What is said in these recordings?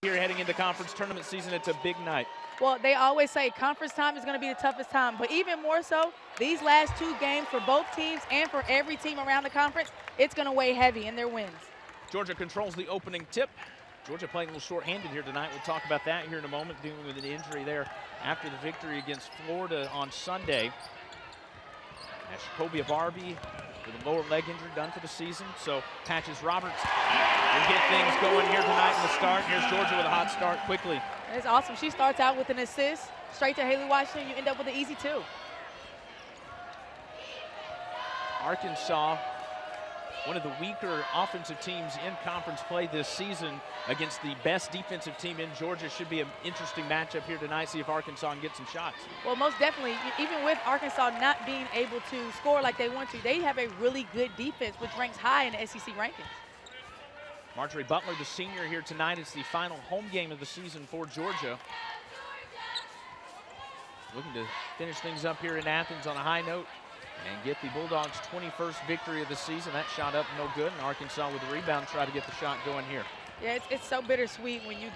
Here heading into conference tournament season, it's a big night. Well, they always say conference time is going to be the toughest time, but even more so, these last two games for both teams and for every team around the conference, it's going to weigh heavy in their wins. Georgia controls the opening tip. Georgia playing a little short-handed here tonight. We'll talk about that here in a moment, dealing with an injury there after the victory against Florida on Sunday. As Jacoby Barbie with a lower leg injury done for the season. So Patches Roberts will get things going here tonight in the start. Here's Georgia with a hot start quickly. It's awesome. She starts out with an assist, straight to Haley Washington. You end up with an easy two. Arkansas, one of the weaker offensive teams in conference play this season against the best defensive team in Georgia. Should be an interesting matchup here tonight, see if Arkansas can get some shots. Well, most definitely, even with Arkansas not being able to score like they want to, they have a really good defense, which ranks high in the SEC rankings. Marjorie Butler, the senior here tonight. It's the final home game of the season for Georgia. Looking to finish things up here in Athens on a high note and get the Bulldogs' 21st victory of the season. That shot up no good, and Arkansas with the rebound try to get the shot going here. Yeah, it's so bittersweet when you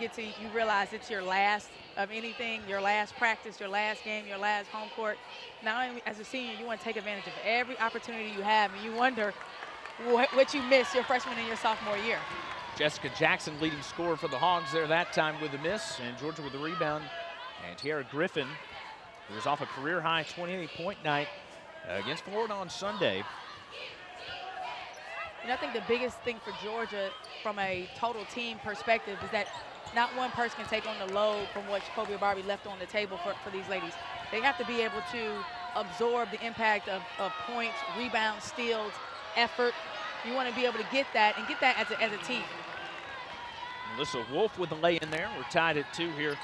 realize it's your last of anything, your last practice, your last game, your last home court. Not only as a senior, you want to take advantage of every opportunity you have, and you wonder what you missed your freshman and your sophomore year. Jessica Jackson leading scorer for the Hogs there that time with a miss, and Georgia with the rebound. And Tiara Griffin, who was off a career-high 28-point night against Florida on Sunday. And I think the biggest thing for Georgia from a total team perspective is that not one person can take on the load from what Jacoby Barbie left on the table for these ladies. They have to be able to absorb the impact of points, rebounds, steals, effort. You want to be able to get that and get that as a team. Melissa Wolf with the lay in there. We're tied at 2 here.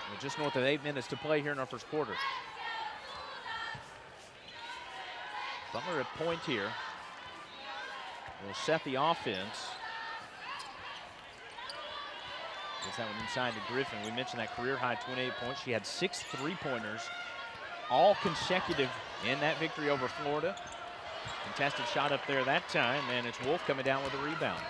We're just north of 8 minutes to play here in our first quarter. Butler at point here. Will set the offense. Gets that one inside to Griffin. We mentioned that career high 28 points. She had 6 3-pointers, all consecutive in that victory over Florida. Contested shot up there that time, and it's Wolf coming down with a rebound.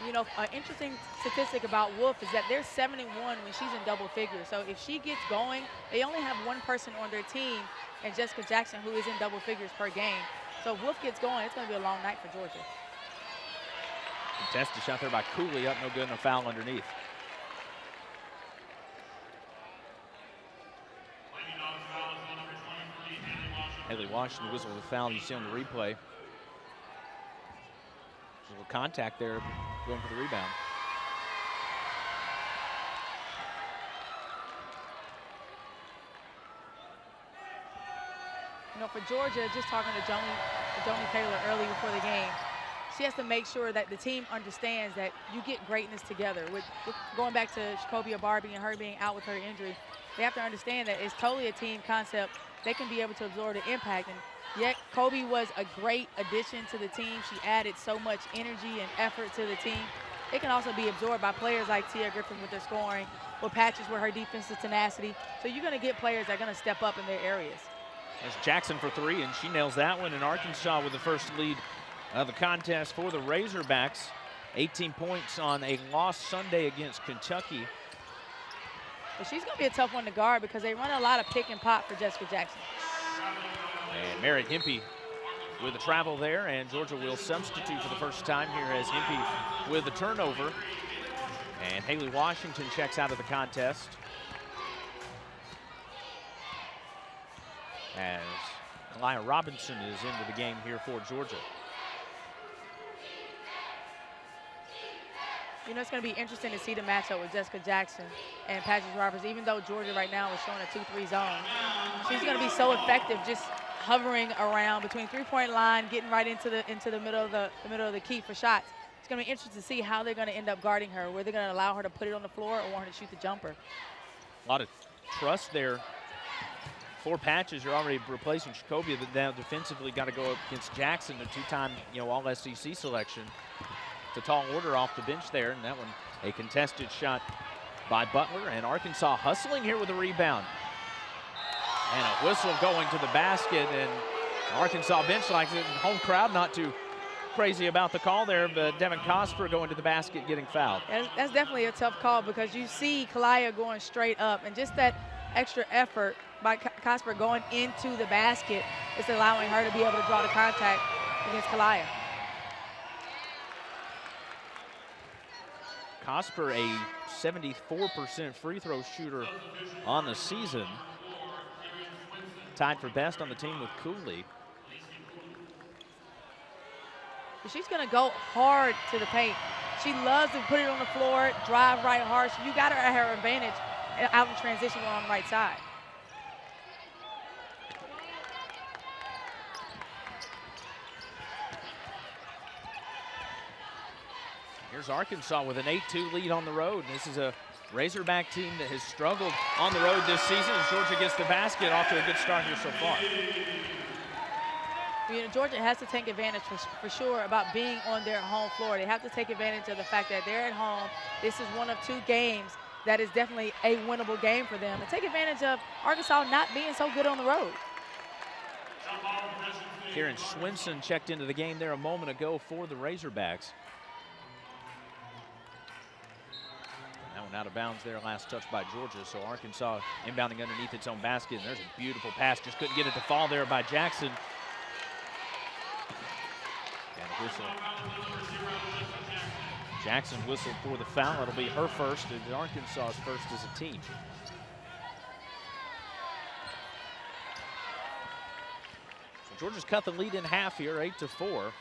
You know, an interesting statistic about Wolf is that they're 7-1 when she's in double figures. So if she gets going, they only have one person on their team, and Jessica Jackson, who is in double figures per game. So if Wolf gets going, it's going to be a long night for Georgia. Contested shot there by Cooley, up no good, and a foul underneath. Haley Washington whistled the foul you see on the replay. There's a little contact there going for the rebound. You know, for Georgia, just talking to Joni Taylor early before the game, she has to make sure that the team understands that you get greatness together. With going back to Jacoby Barbie and her being out with her injury, they have to understand that it's totally a team concept. They can be able to absorb the impact. And yet, Kobe was a great addition to the team. She added so much energy and effort to the team. It can also be absorbed by players like Tia Griffin with their scoring, with Patches with her defensive tenacity. So you're going to get players that are going to step up in their areas. There's Jackson for 3, and she nails that one. And Arkansas with the first lead of the contest for the Razorbacks. 18 points on a loss Sunday against Kentucky. But she's going to be a tough one to guard because they run a lot of pick and pop for Jessica Jackson. And Merritt Hempe with the travel there, and Georgia will substitute for the first time here as Hempe with the turnover. And Haley Washington checks out of the contest. As Elia Robinson is into the game here for Georgia. You know, it's going to be interesting to see the matchup with Jessica Jackson and Patches Roberts. Even though Georgia right now is showing a 2-3 zone, she's going to be so effective just hovering around between three-point line, getting right into the middle of the key for shots. It's going to be interesting to see how they're going to end up guarding her, where they're going to allow her to put it on the floor or want her to shoot the jumper. A lot of trust there. 4 Patches, you're already replacing Jacoby, but now defensively got to go up against Jackson, the 2-time, all-SEC selection. It's a tall order off the bench there, and that one a contested shot by Butler, and Arkansas hustling here with a rebound. And a whistle going to the basket, and Arkansas bench likes it, and home crowd not too crazy about the call there, but Devin Cosper going to the basket getting fouled. That's definitely a tough call because you see Kalaya going straight up, and just that extra effort by Cosper going into the basket is allowing her to be able to draw the contact against Kalaya. Cosper, a 74% free throw shooter on the season. Tied for best on the team with Cooley. She's going to go hard to the paint. She loves to put it on the floor, drive right hard. So you got her at her advantage out in transition on the right side. Here's Arkansas with an 8-2 lead on the road. This is a Razorback team that has struggled on the road this season as Georgia gets the basket. Off to a good start here so far. You know, Georgia has to take advantage for sure about being on their home floor. They have to take advantage of the fact that they're at home. This is one of 2 games that is definitely a winnable game for them. And take advantage of Arkansas not being so good on the road. Karen Swinson checked into the game there a moment ago for the Razorbacks. That one out of bounds there, last touch by Georgia. So Arkansas inbounding underneath its own basket. And there's a beautiful pass, just couldn't get it to fall there by Jackson. And a whistle. Jackson whistled for the foul. It'll be her first, and Arkansas's first as a team. So Georgia's cut the lead in half here, 8-4.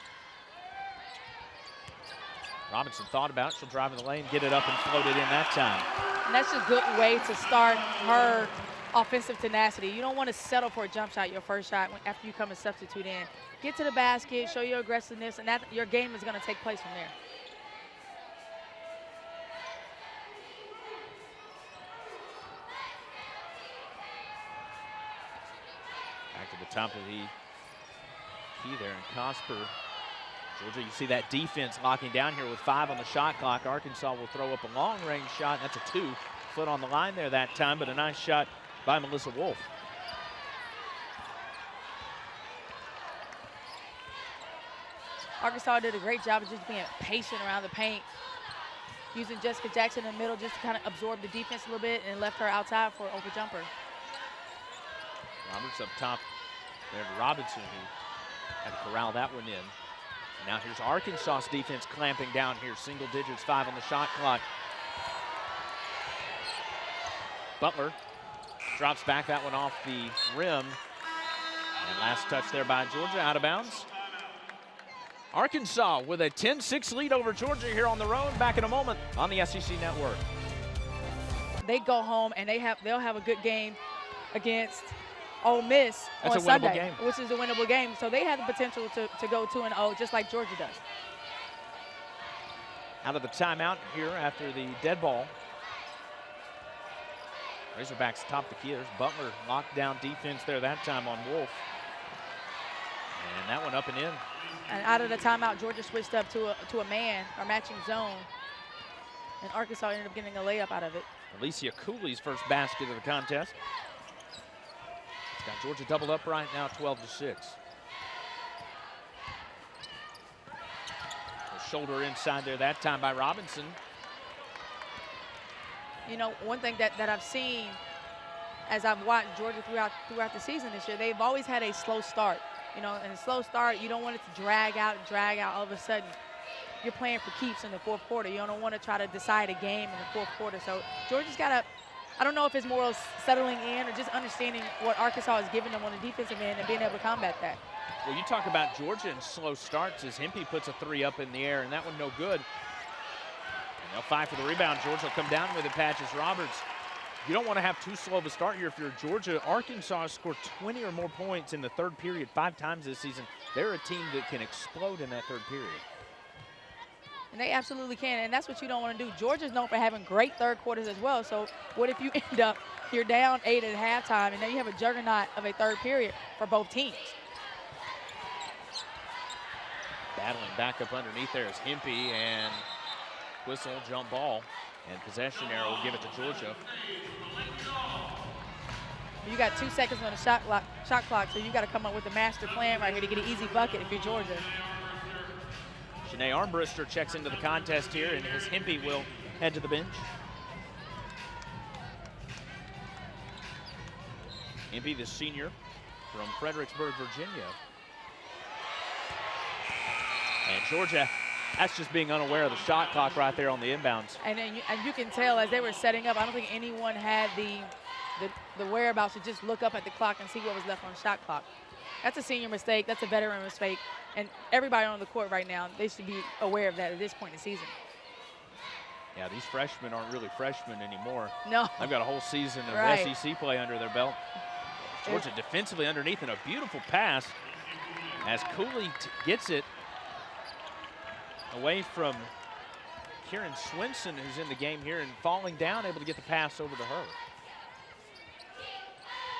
Robinson thought about it. She'll drive in the lane, get it up, and float it in that time. And that's a good way to start her offensive tenacity. You don't want to settle for a jump shot, your first shot, after you come and substitute in. Get to the basket, show your aggressiveness, and that your game is going to take place from there. Back to the top of the key there, and Cosper. Georgia, you see that defense locking down here with 5 on the shot clock. Arkansas will throw up a long-range shot. That's a 2. Foot on the line there that time, but a nice shot by Melissa Wolf. Arkansas did a great job of just being patient around the paint, using Jessica Jackson in the middle just to kind of absorb the defense a little bit and left her outside for an open jumper. Roberts up top there to Robinson, who had to corral that one in. Now here's Arkansas's defense clamping down here. Single digits, 5 on the shot clock. Butler drops back that one off the rim. And last touch there by Georgia, out of bounds. Arkansas with a 10-6 lead over Georgia here on the road. Back in a moment on the SEC Network. They go home and they'll have a good game against Ole Miss on Sunday, which is a winnable game. So they have the potential to go 2-0, just like Georgia does. Out of the timeout here after the dead ball. Razorbacks top the key. There's Butler locked down defense there that time on Wolf. And that one up and in. And out of the timeout, Georgia switched up to a man or matching zone. And Arkansas ended up getting a layup out of it. Alicia Cooley's first basket of the contest. It's got Georgia doubled up right now, 12-6. Shoulder inside there that time by Robinson. You know, one thing that I've seen as I've watched Georgia throughout the season this year, they've always had a slow start. You know, and a slow start, you don't want it to drag out. All of a sudden, you're playing for keeps in the fourth quarter. You don't want to try to decide a game in the fourth quarter. So Georgia's got to, I don't know if it's more settling in or just understanding what Arkansas is giving them on the defensive end and being able to combat that. Well, you talk about Georgia and slow starts as Hempe puts a 3 up in the air, and that one no good. And they'll fight for the rebound. Georgia will come down with it, Patches Roberts. You don't want to have too slow of a start here if you're Georgia. Arkansas has scored 20 or more points in the third period 5 times this season. They're a team that can explode in that third period. And they absolutely can, and that's what you don't want to do. Georgia's known for having great third quarters as well, so what if you end up, you're down 8 at halftime, and then you have a juggernaut of a third period for both teams. Battling back up underneath there is Hempe, and whistle, jump ball, and possession arrow will give it to Georgia. You got 2 seconds on the shot clock, so you got to come up with a master plan right here to get an easy bucket if you're Georgia. Shanae Armbruster checks into the contest here, and his Hempe will head to the bench. Hempe, the senior from Fredericksburg, Virginia. And Georgia, that's just being unaware of the shot clock right there on the inbounds. And you can tell as they were setting up, I don't think anyone had the whereabouts to just look up at the clock and see what was left on the shot clock. That's a senior mistake. That's a veteran mistake. And everybody on the court right now, they should be aware of that at this point in the season. Yeah, these freshmen aren't really freshmen anymore. No. They've got a whole season of Right. SEC play under their belt. Georgia defensively underneath, and a beautiful pass as Cooley gets it away from Kieran Swinson, who's in the game here, and falling down, able to get the pass over to her.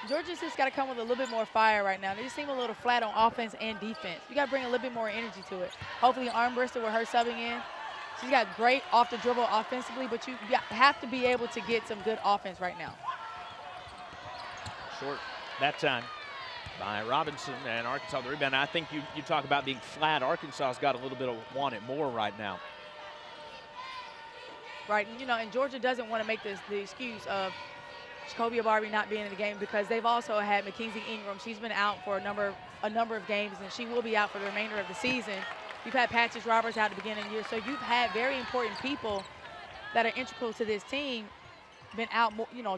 Georgia's just got to come with a little bit more fire right now. They just seem a little flat on offense and defense. You got to bring a little bit more energy to it. Hopefully Armbruster with her subbing in. She's got great off the dribble offensively, but you have to be able to get some good offense right now. Short that time by Robinson, and Arkansas the rebound. I think you talk about being flat. Arkansas's got a little bit of want it more right now. Right, and Georgia doesn't want to make the excuse of Jacoby Barbie not being in the game, because they've also had Mackenzie Ingram. She's been out for a number of games, and she will be out for the remainder of the season. You've had Patches Roberts out at the beginning of the year, so you've had very important people that are integral to this team been out,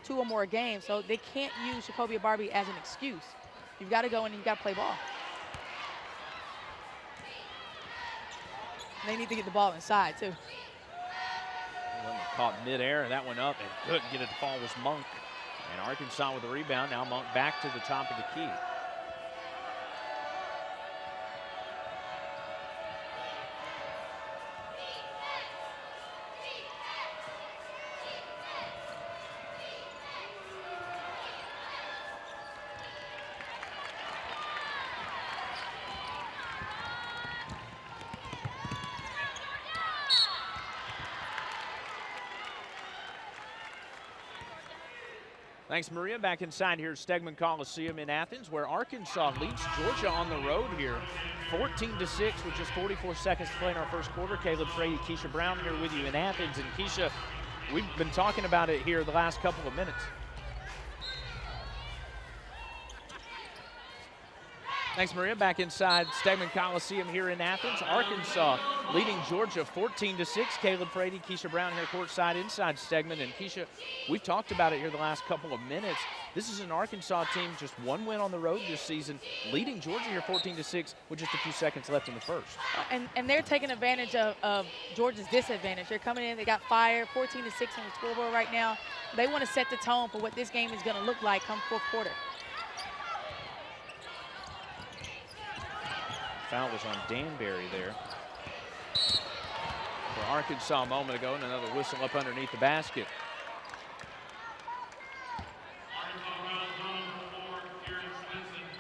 2 or more games, so they can't use Jacoby Barbie as an excuse. You've got to go in and you've got to play ball. They need to get the ball inside too. Caught midair, and that went up and couldn't get it to fall was Monk. And Arkansas with the rebound. Now Monk back to the top of the key. Thanks, Maria. Back inside here at Stegman Coliseum in Athens, where Arkansas leads Georgia on the road here, 14-6 with just 44 seconds to play in our first quarter. Caleb Frady, Keisha Brown here with you in Athens. And Keisha, we've been talking about it here the last couple of minutes. Thanks, Maria. Back inside Stegman Coliseum here in Athens. Arkansas leading Georgia 14-6. Caleb Frady, Keisha Brown here courtside inside Stegman. And Keisha, we've talked about it here the last couple of minutes. This is an Arkansas team, just one win on the road this season, leading Georgia here 14-6 with just a few seconds left in the first. And they're taking advantage of Georgia's disadvantage. They're coming in, they got fire, 14-6 on the scoreboard right now. They want to set the tone for what this game is going to look like come fourth quarter. Foul was on Danbury there for Arkansas a moment ago, and another whistle up underneath the basket.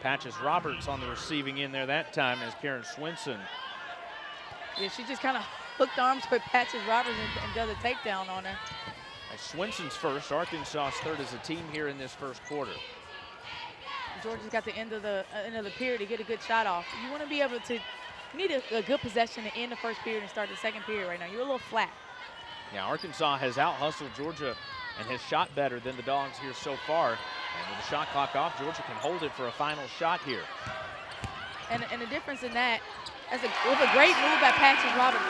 Patches Roberts on the receiving end there that time as Karen Swinson. Yeah, she just kind of hooked arms with Patches Roberts and does a takedown on her. Swinson's first, Arkansas's third as a team here in this first quarter. Georgia's got the end of the period to get a good shot off. You want to be able to, you need a good possession to end the first period and start the second period right now. You're a little flat. Yeah, Arkansas has out-hustled Georgia and has shot better than the Dogs here so far. And with the shot clock off, Georgia can hold it for a final shot here. And the difference in that, with a great move by Patches Roberts,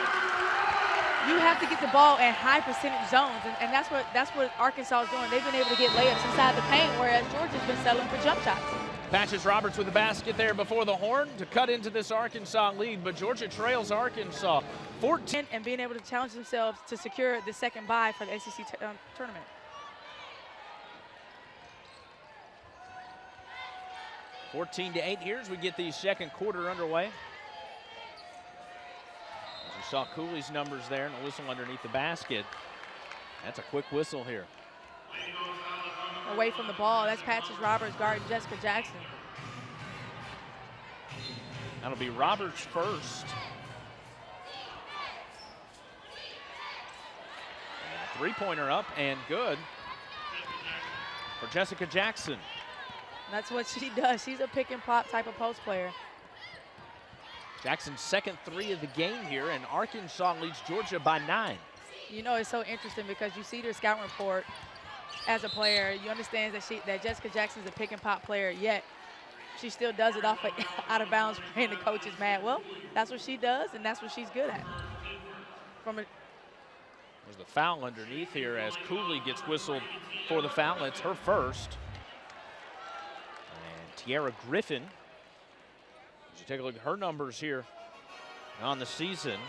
you have to get the ball in high percentage zones, and that's what Arkansas is doing. They've been able to get layups inside the paint, whereas Georgia's been settling for jump shots. Patches Roberts with the basket there before the horn to cut into this Arkansas lead, but Georgia trails Arkansas 14. And being able to challenge themselves to secure the second bye for the SEC tournament. (14-8) here as we get the second quarter underway. As we saw Cooley's numbers there and a whistle underneath the basket. That's a quick whistle here. Away from the ball, that's Patches Roberts guarding Jessica Jackson. That'll be Roberts first. And a three-pointer up and good for Jessica Jackson. That's what she does. She's a pick and pop type of post player. Jackson's second 3 of the game here, and Arkansas leads Georgia by 9. You know, it's so interesting because you see their scouting report as a player. You understand that Jessica Jackson's a pick and pop player, yet she still does it off out of bounds, and the coach is mad. Well, that's what she does, and that's what she's good at. There's the foul underneath here as Cooley gets whistled for the foul. It's her first. And Tiara Griffin, as you take a look at her numbers here on the season,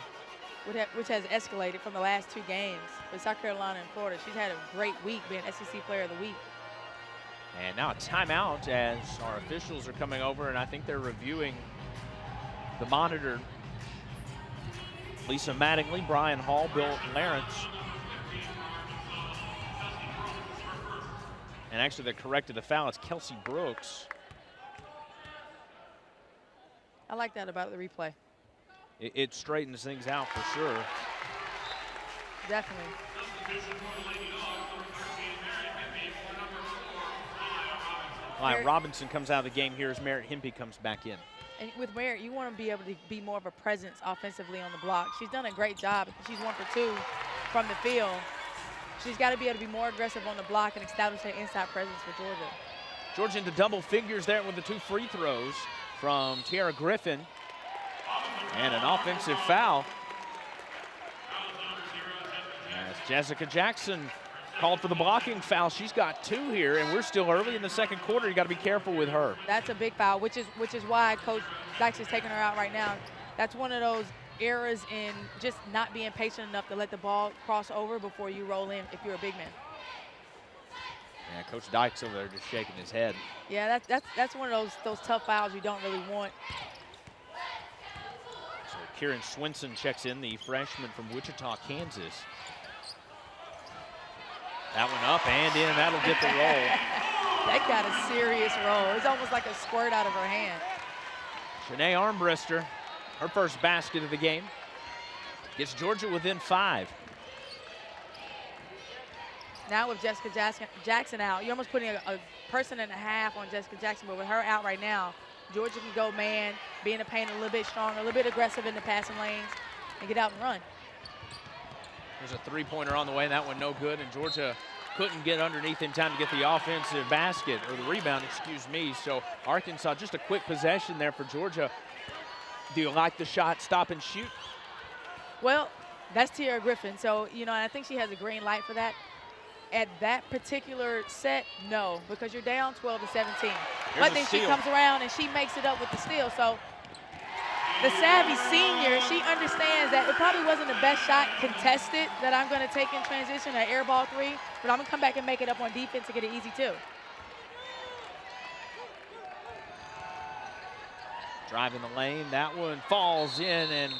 which has escalated from the last 2 games with South Carolina and Florida. She's had a great week being SEC Player of the Week. And now a timeout as our officials are coming over, and I think they're reviewing the monitor. Lisa Mattingly, Brian Hall, Bill Lawrence. And actually, they corrected the foul. It's Kelsey Brooks. I like that about the replay. It straightens things out for sure. Definitely. Robinson comes out of the game here as Merritt Hempe comes back in. And with Merritt, you want to be able to be more of a presence offensively on the block. She's done a great job. She's 1 for 2 from the field. She's got to be able to be more aggressive on the block and establish her inside presence for Georgia. Georgia into double figures there with the 2 free throws from Tiara Griffin. And an offensive foul. As Jessica Jackson called for the blocking foul. She's got 2 here, and we're still early in the second quarter. You got to be careful with her. That's a big foul, which is why Coach Dykes is taking her out right now. That's one of those errors in just not being patient enough to let the ball cross over before you roll in if you're a big man. Yeah, Coach Dykes over there just shaking his head. Yeah, that's one of those tough fouls you don't really want. So Kieran Swinson checks in, the freshman from Wichita, Kansas. That one up and in, that'll get the roll. That got a serious roll. It's almost like a squirt out of her hand. Shanae Armbruster, her first basket of the game, gets Georgia within 5. Now with Jessica Jackson out, you're almost putting a person and a half on Jessica Jackson, but with her out right now, Georgia can go man, be in the paint a little bit stronger, a little bit aggressive in the passing lanes, and get out and run. There's a 3-pointer on the way, and that one no good, and Georgia couldn't get underneath in time to get the offensive basket, or the rebound, excuse me. So Arkansas, just a quick possession there for Georgia. Do you like the shot, stop and shoot? Well, that's Tiara Griffin, so, you know, I think she has a green light for that. At that particular set, no, because you're down 12 to 17. But then she comes around and she makes it up with the steal. So the savvy senior, she understands that it probably wasn't the best shot contested that I'm going to take in transition, an air ball 3, but I'm going to come back and make it up on defense to get it easy too. Driving the lane, that one falls in and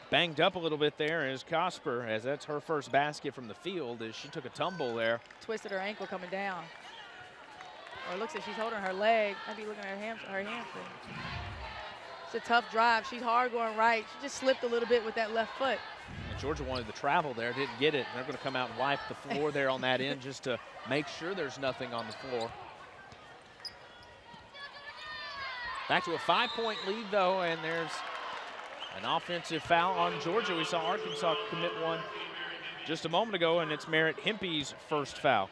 banged up a little bit there as Cosper, as that's her first basket from the field, as she took a tumble there. Twisted her ankle coming down. Or it looks like she's holding her leg. Maybe looking at her hamstring. It's a tough drive. She's hard going right. She just slipped a little bit with that left foot. And Georgia wanted to travel there, didn't get it. They're going to come out and wipe the floor there on that end just to make sure there's nothing on the floor. Back to a 5-point lead, though, and there's an offensive foul on Georgia. We saw Arkansas commit one just a moment ago, and it's Merritt Hempe's first foul.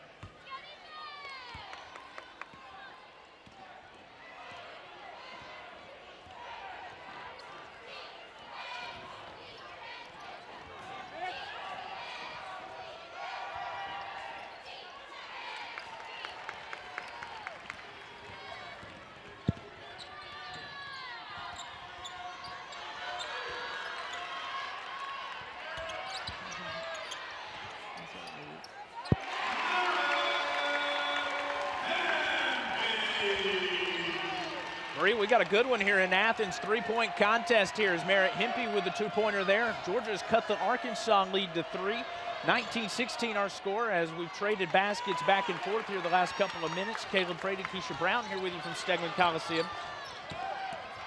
We got a good one here in Athens. 3-point contest here as Merritt Hempe with the 2-pointer there. Georgia's cut the Arkansas lead to 3. 19-16 our score as we've traded baskets back and forth here the last couple of minutes. Caleb Frady, Keisha Brown here with you from Stegman Coliseum.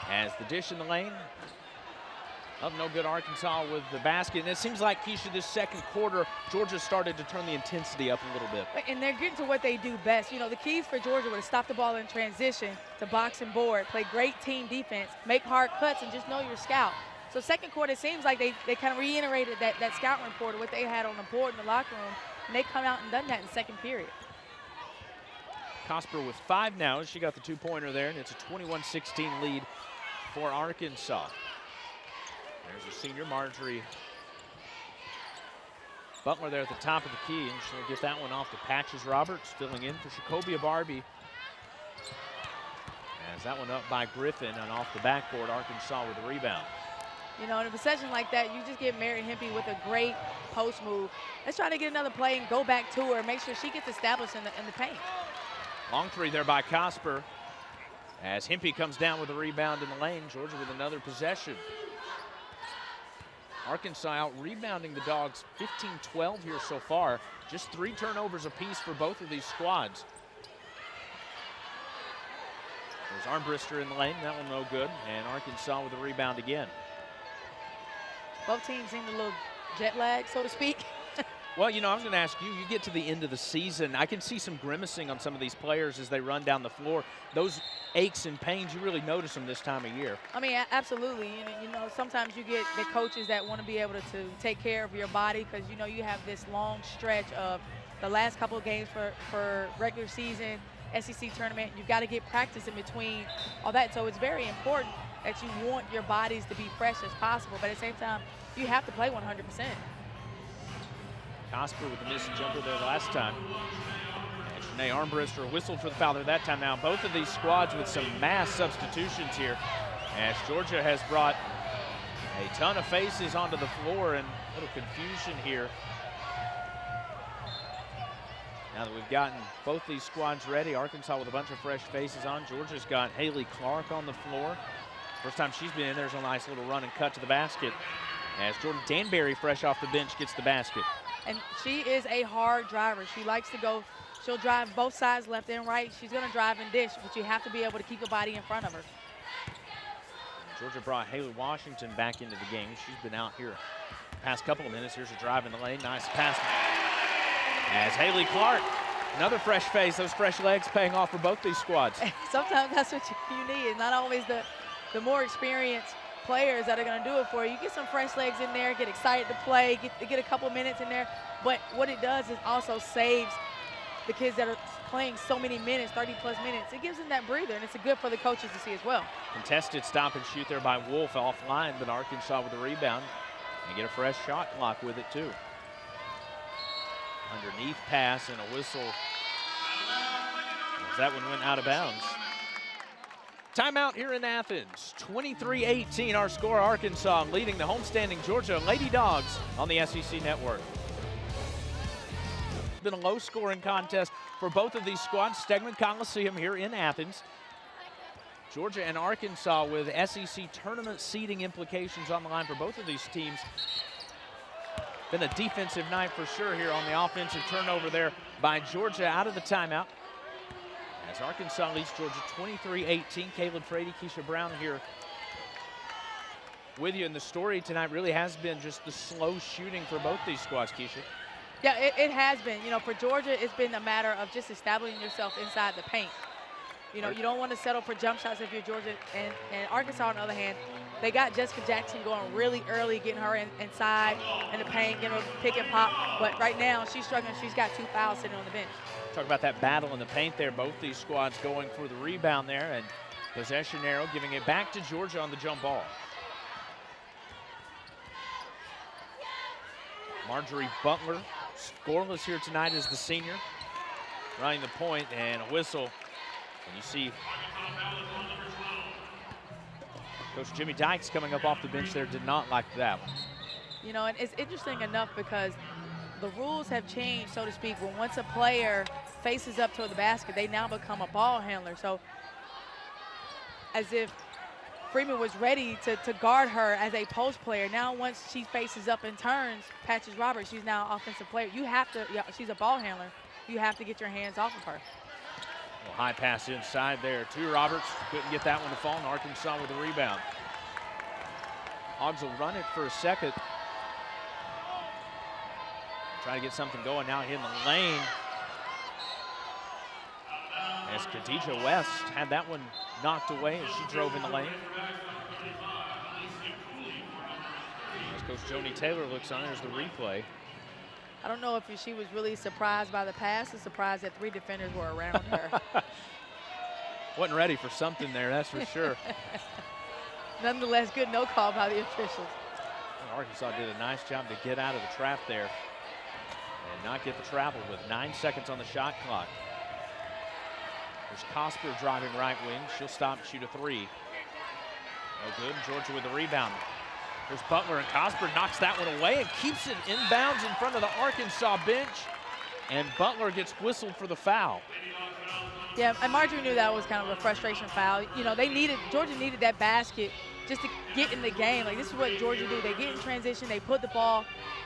As the dish in the lane. Up no good, Arkansas with the basket. And it seems like, Keisha, this second quarter, Georgia started to turn the intensity up a little bit. And they're getting to what they do best. You know, the keys for Georgia were to stop the ball in transition, to box and board, play great team defense, make hard cuts, and just know your scout. So second quarter, it seems like they kind of reiterated that scouting report of what they had on the board in the locker room, and they come out and done that in the second period. Cosper with 5 now. She got the 2-pointer there, and it's a 21-16 lead for Arkansas. There's the senior Marjorie Butler there at the top of the key, and she'll get that one off to Patches Roberts, filling in for Shakobia Barbie. As that one up by Griffin and off the backboard, Arkansas with the rebound. You know, in a possession like that, you just get Merritt Hempe with a great post move. Let's try to get another play and go back to her, make sure she gets established in the paint. Long 3 there by Cosper. As Hempe comes down with a rebound in the lane, Georgia with another possession. Arkansas out rebounding the Dogs 15-12 here so far. Just 3 turnovers apiece for both of these squads. There's Armbruster in the lane, that one no good. And Arkansas with a rebound again. Both teams seem a little jet lag, so to speak. Well, you know, I was going to ask you, you get to the end of the season, I can see some grimacing on some of these players as they run down the floor. Those aches and pains, you really notice them this time of year. I mean, absolutely. You know, sometimes you get the coaches that want to be able to take care of your body because, you know, you have this long stretch of the last couple of games for regular season, SEC tournament. You've got to get practice in between all that. So it's very important that you want your bodies to be fresh as possible, but at the same time, you have to play 100%. Cosper with the missing jumper there last time. And Shanae Armbruster whistled for the foul there that time. Now both of these squads with some mass substitutions here, as Georgia has brought a ton of faces onto the floor and a little confusion here. Now that we've gotten both these squads ready, Arkansas with a bunch of fresh faces on. Georgia's got Haley Clark on the floor. First time she's been in, there's a nice little run and cut to the basket. As Jordan Danbury, fresh off the bench, gets the basket. And she is a hard driver. She likes to go, she'll drive both sides, left and right. She's going to drive and dish, but you have to be able to keep your body in front of her. Georgia brought Haley Washington back into the game. She's been out here the past couple of minutes. Here's a drive in the lane. Nice pass. As Haley Clark, another fresh face. Those fresh legs paying off for both these squads. Sometimes that's what you need. It's not always the more experienced players that are going to do it for you. You get some fresh legs in there, get excited to play, get a couple minutes in there. But what it does is also saves the kids that are playing so many minutes, 30-plus minutes. It gives them that breather, and it's good for the coaches to see as well. Contested stop and shoot there by Wolf offline, but Arkansas with the rebound and get a fresh shot clock with it too. Underneath pass and a whistle as that one went out of bounds. Timeout here in Athens. 23-18 our score. Arkansas leading the homestanding Georgia Lady Dogs on the SEC Network. It's been a low-scoring contest for both of these squads. Stegman Coliseum here in Athens. Georgia and Arkansas with SEC tournament seeding implications on the line for both of these teams. Been a defensive night for sure here on the offensive turnover there by Georgia out of the timeout. As Arkansas leads Georgia 23-18. Caleb Frady, Keisha Brown here with you. And the story tonight really has been just the slow shooting for both these squads, Keisha. Yeah, it has been. You know, for Georgia, it's been a matter of just establishing yourself inside the paint. You know, you don't want to settle for jump shots if you're Georgia. And Arkansas, on the other hand, they got Jessica Jackson going really early, getting her inside in the paint, getting her pick and pop. But right now, she's struggling. She's got 2 fouls sitting on the bench. Talk about that battle in the paint there. Both these squads going for the rebound there, and possession arrow giving it back to Georgia on the jump ball. Marjorie Butler, scoreless here tonight as the senior, running the point, and a whistle. And you see Coach Jimmy Dykes coming up off the bench there, did not like that one. You know, and it's interesting enough because the rules have changed, so to speak. When once a player faces up toward the basket, they now become a ball handler. So as if Freeman was ready to guard her as a post player. Now once she faces up and turns, Patches Roberts, she's now offensive player. You have to, yeah, she's a ball handler. You have to get your hands off of her. Well, high pass inside there to Roberts. Couldn't get that one to fall, and Arkansas with the rebound. Hogs will run it for a second. Try to get something going now in the lane. As Khadijah West had that one knocked away as she drove in the lane. As Coach Joni Taylor looks on, there's the replay. I don't know if she was really surprised by the pass or surprised that 3 defenders were around her. Wasn't ready for something there, that's for sure. Nonetheless, good no call by the officials. Arkansas did a nice job to get out of the trap there and not get the travel with 9 seconds on the shot clock. There's Cosper driving right wing. She'll stop and shoot a 3. No good. Georgia with the rebound. There's Butler, and Cosper knocks that one away and keeps it inbounds in front of the Arkansas bench. And Butler gets whistled for the foul. Yeah, and Marjorie knew that was kind of a frustration foul. You know, Georgia needed that basket just to get in the game. Like, this is what Georgia do. They get in transition, they get the ball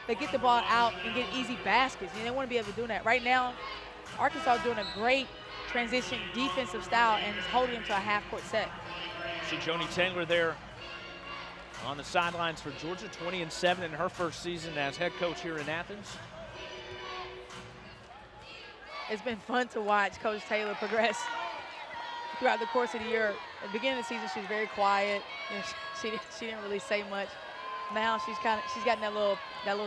out and get easy baskets. And they want to be able to do that. Right now, Arkansas is doing a great transition defensive style and is holding them to a half-court set. See Joni Taylor there on the sidelines for Georgia, 20-7 in her first season as head coach here in Athens. It's been fun to watch Coach Taylor progress throughout the course of the year. At the beginning of the season, she was very quiet. You know, she didn't really say much. Now she's gotten that little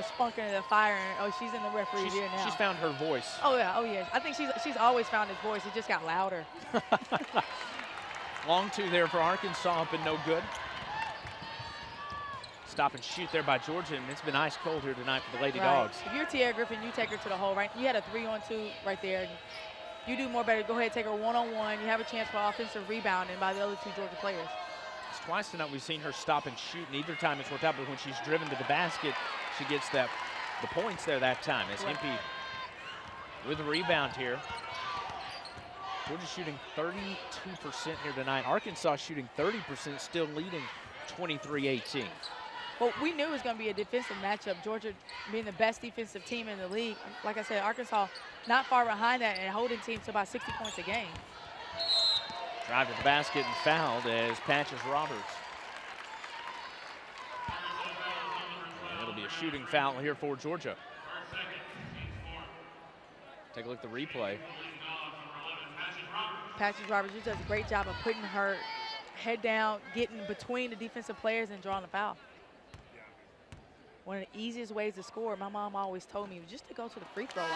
spunk into the fire, and oh, she's in the referee's ear now. She's found her voice. Oh yeah. I think she's always found his voice. It just got louder. Long 2 there for Arkansas, but no good. Stop and shoot there by Georgia, and it's been ice cold here tonight for the Lady Dogs. If you're Tierra Griffin, you take her to the hole, right? You had a 3-on-2 right there. You do more better. Go ahead, take her 1-on-1. You have a chance for offensive rebounding by the other 2 Georgia players. It's twice tonight we've seen her stop and shoot. Neither time it's worked out, but when she's driven to the basket, she gets the points there that time. As Hempe with a rebound here. Georgia shooting 32% here tonight. Arkansas shooting 30%, still leading 23-18. Well, we knew it was going to be a defensive matchup. Georgia being the best defensive team in the league. Like I said, Arkansas not far behind that and holding teams to about 60 points a game. Drive to the basket and fouled as Patches Roberts. And it'll be a shooting foul here for Georgia. Take a look at the replay. Patches Roberts just does a great job of putting her head down, getting between the defensive players and drawing a foul. One of the easiest ways to score, my mom always told me, was just to go to the free throw line.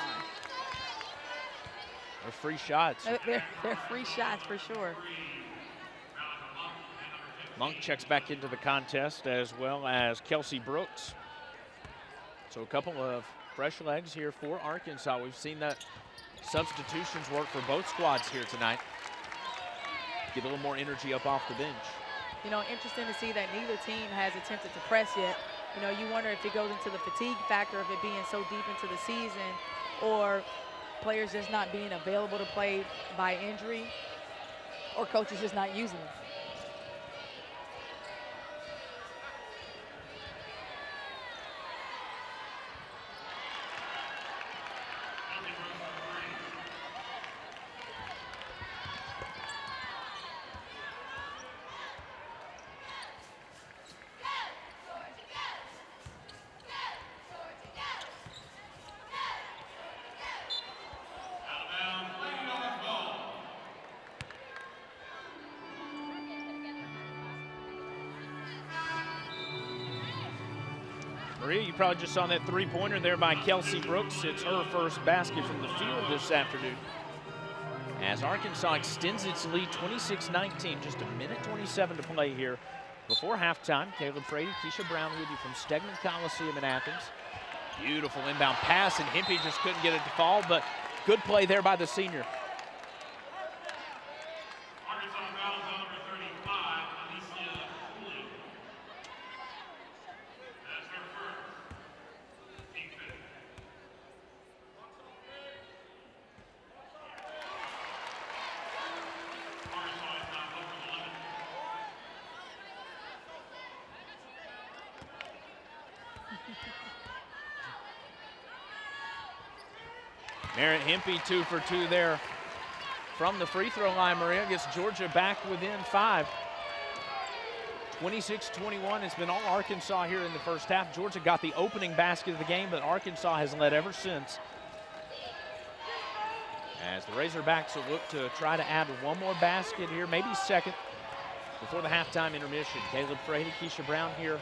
They're free shots. They're free shots for sure. Monk checks back into the contest, as well as Kelsey Brooks. So a couple of fresh legs here for Arkansas. We've seen that substitutions work for both squads here tonight. Get a little more energy up off the bench. You know, interesting to see that neither team has attempted to press yet. You know, you wonder if it goes into the fatigue factor of it being so deep into the season, or players just not being available to play by injury, or coaches just not using them. Maria, you probably just saw that 3-pointer there by Kelsey Brooks. It's her first basket from the field this afternoon. As Arkansas extends its lead 26-19, just a minute 27 to play here before halftime. Caleb Frady, Keisha Brown with you from Stegman Coliseum in Athens. Beautiful inbound pass, and Hempe just couldn't get it to fall, but good play there by the senior. Merritt Hempe 2 for 2 there from the free throw line. Maria gets Georgia back within 5. 26-21. It's been all Arkansas here in the first half. Georgia got the opening basket of the game, but Arkansas has led ever since. As the Razorbacks will look to try to add one more basket here, maybe second, before the halftime intermission. Caleb Frady, Keisha Brown here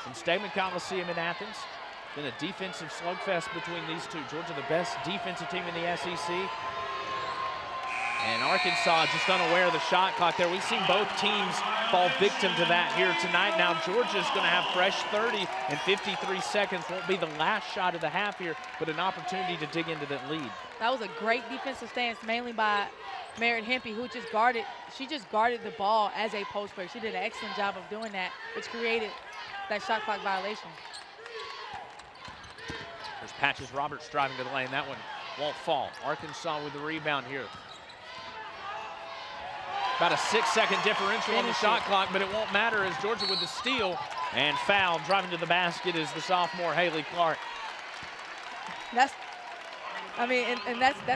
from Stamen Coliseum in Athens. Been a defensive slugfest between these two. Georgia, the best defensive team in the SEC. And Arkansas just unaware of the shot clock there. We've seen both teams fall victim to that here tonight. Now Georgia's going to have fresh 30 and 53 seconds. Won't be the last shot of the half here, but an opportunity to dig into that lead. That was a great defensive stance, mainly by Merritt Hempe, who just guarded. She just guarded the ball as a post player. She did an excellent job of doing that, which created that shot clock violation. There's Patches Roberts driving to the lane. That one won't fall. Arkansas with the rebound here. About a 6-second differential on the shot clock, but it won't matter as Georgia with the steal and foul. Driving to the basket is the sophomore Haley Clark. That's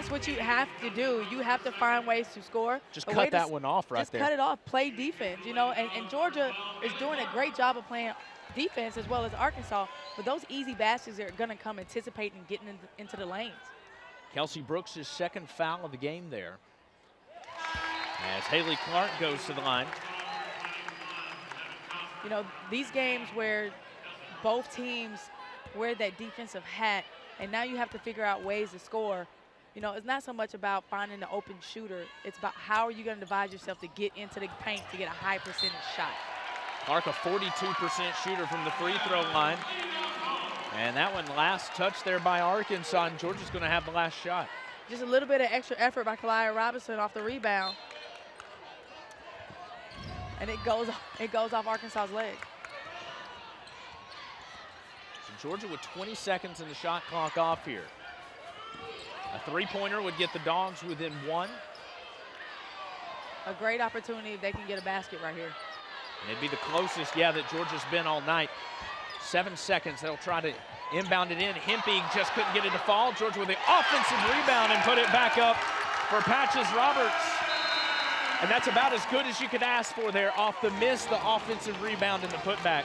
what you have to do. You have to find ways to score. Just cut that one off right there. Just cut it off. Play defense, you know. And Georgia is doing a great job of playing defense as well as Arkansas. But those easy baskets are going to come anticipating getting into the lanes. Kelsey Brooks' second foul of the game there. As Haley Clark goes to the line. You know, these games where both teams wear that defensive hat, and now you have to figure out ways to score. You know, it's not so much about finding the open shooter. It's about how are you going to divide yourself to get into the paint to get a high percentage shot. Clark, a 42% shooter from the free throw line. And that one last touch there by Arkansas, and Georgia's going to have the last shot. Just a little bit of extra effort by Kalia Robinson off the rebound. And it goes off Arkansas's leg. So Georgia with 20 seconds in the shot clock off here. A three-pointer would get the Dogs within one. A great opportunity if they can get a basket right here. And it'd be the closest, that Georgia's been all night. 7 seconds, they'll try to inbound it in. Hempe just couldn't get it to fall. Georgia with the offensive rebound and put it back up for Patches Roberts. And that's about as good as you could ask for there. Off the miss, the offensive rebound and the putback.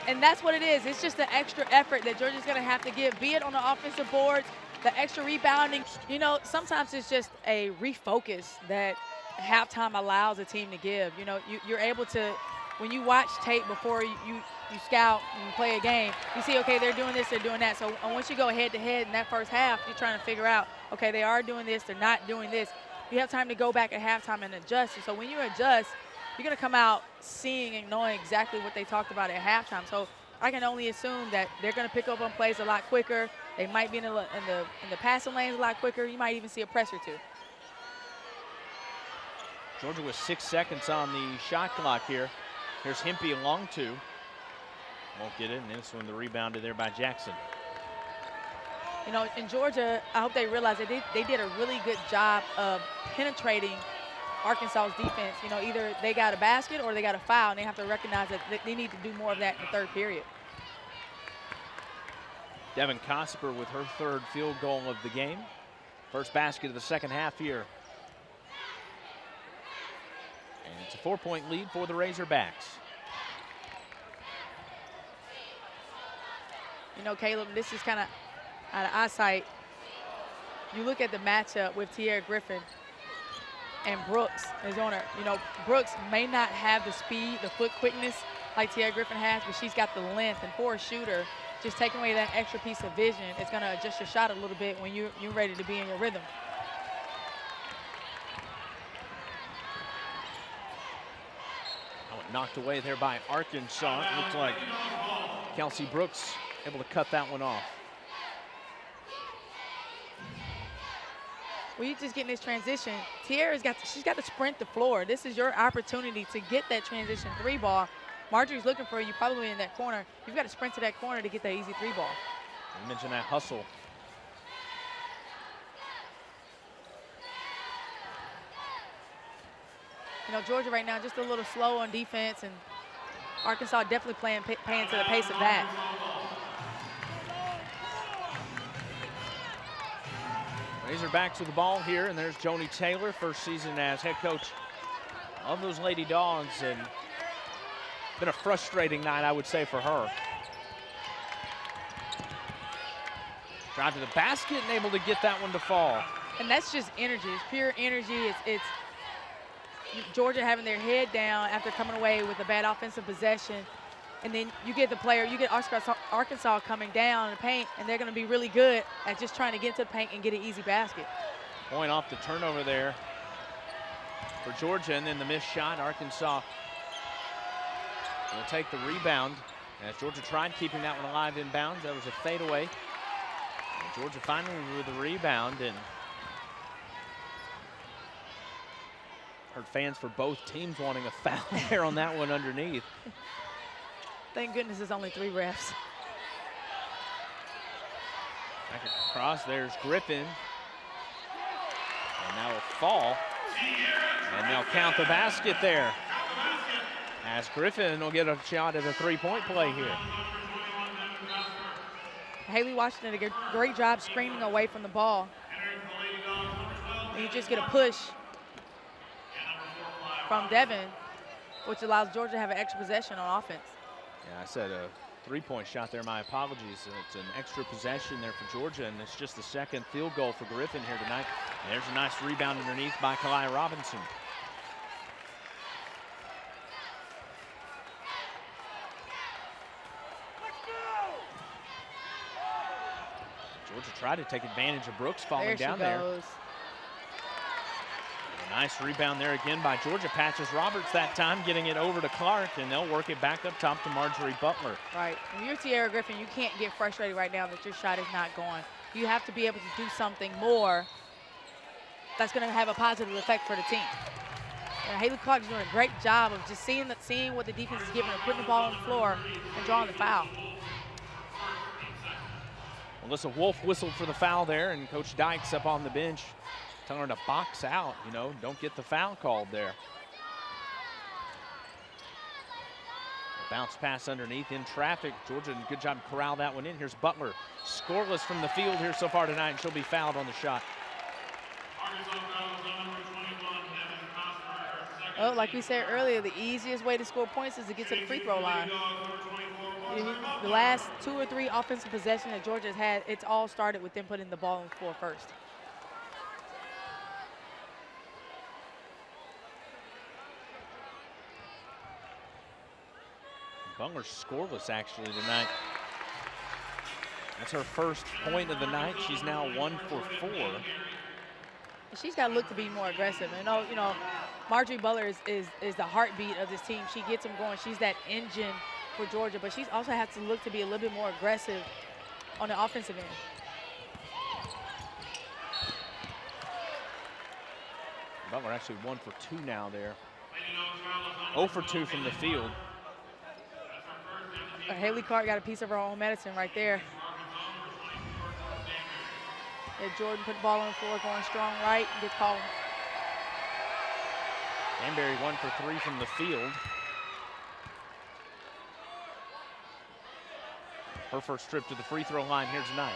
And that's what it is. It's just the extra effort that Georgia's going to have to give, be it on the offensive boards, the extra rebounding. You know, sometimes it's just a refocus that halftime allows a team to give. You know, you're able to, when you watch tape before you scout and you play a game, you see, okay, they're doing this, they're doing that. So once you go head-to-head in that first half, you're trying to figure out, okay, they are doing this, they're not doing this. You have time to go back at halftime and adjust. And so when you adjust, you're going to come out seeing and knowing exactly what they talked about at halftime. So I can only assume that they're going to pick up on plays a lot quicker. They might be in the passing lanes a lot quicker. You might even see a press or two. Georgia with 6 seconds on the shot clock here. Here's Hempe along two. Won't get it, and this one the rebounded there by Jackson. You know, in Georgia, I hope they realize that they did a really good job of penetrating Arkansas's defense. You know, either they got a basket or they got a foul, and they have to recognize that they need to do more of that in the third period. Devin Cosper with her third field goal of the game. First basket of the second half here. And it's a 4-point lead for the Razorbacks. You know, Caleb, this is kind of out of eyesight. You look at the matchup with Tierra Griffin and Brooks is on her. You know, Brooks may not have the speed, the foot quickness like Tierra Griffin has, but she's got the length. And for a shooter, just taking away that extra piece of vision, it's going to adjust your shot a little bit when you're ready to be in your rhythm. Knocked away there by Arkansas. It looks like Kelsey Brooks able to cut that one off. Well, you just getting this transition. Tierra's she's got to sprint the floor. This is your opportunity to get that transition three ball. Marjorie's looking for you probably in that corner. You've got to sprint to that corner to get that easy three ball. You mentioned that hustle. You know, Georgia right now just a little slow on defense, and Arkansas definitely paying to the pace of that. Razorbacks with the ball here, and there's Joni Taylor, first season as head coach of those Lady Dogs. And been a frustrating night, I would say, for her. Drive to the basket and able to get that one to fall. And that's just energy. It's pure energy. It's Georgia having their head down after coming away with a bad offensive possession. And then you get the player, you get Arkansas coming down in the paint, and they're going to be really good at just trying to get into the paint and get an easy basket. Point off the turnover there for Georgia, and then the missed shot. Arkansas will take the rebound. As Georgia tried keeping that one alive inbounds, that was a fadeaway. And Georgia finally with the rebound, and heard fans for both teams wanting a foul there on that one underneath. Thank goodness it's only 3 refs. Back across, there's Griffin. And now a fall. And they'll count the basket there. As Griffin will get a shot at a 3-point play here. Haley Washington did a great job screening away from the ball. And you just get a push from Devin, which allows Georgia to have an extra possession on offense. Yeah, I said a 3-point shot there. My apologies. It's an extra possession there for Georgia, and it's just the second field goal for Griffin here tonight. And there's a nice rebound underneath by Kalai Robinson. Georgia tried to take advantage of Brooks falling down there. A nice rebound there again by Georgia. Patches Roberts that time, getting it over to Clark, and they'll work it back up top to Marjorie Butler. Right. When you're Tierra Griffin, you can't get frustrated right now that your shot is not going. You have to be able to do something more that's going to have a positive effect for the team. And Haley Clark is doing a great job of just seeing what the defense is giving her, putting the ball on the floor and drawing the foul. Alyssa Wolf whistled for the foul there, and Coach Dykes up on the bench telling her to box out, don't get the foul called there. A bounce pass underneath in traffic. Georgia did a good job to corral that one in. Here's Butler, scoreless from the field here so far tonight, and she'll be fouled on the shot. Well, like we said earlier, the easiest way to score points is to get to the free throw line. The last 2 or 3 offensive possessions that Georgia has had, it's all started with them putting the ball on the floor first. Butler scoreless actually tonight. That's her first point of the night. She's now 1 for 4. She's got to look to be more aggressive. And Marjorie Butler is the heartbeat of this team. She gets them going. She's that engine for Georgia, but she also has to look to be a little bit more aggressive on the offensive end. Butler actually 1 for 2 now there. 0 for 2 from the field. Haley Clark got a piece of her own medicine right there. And Jordan put the ball on the floor, going strong right, and gets called. Danbury 1 for 3 from the field. Her first trip to the free throw line here tonight.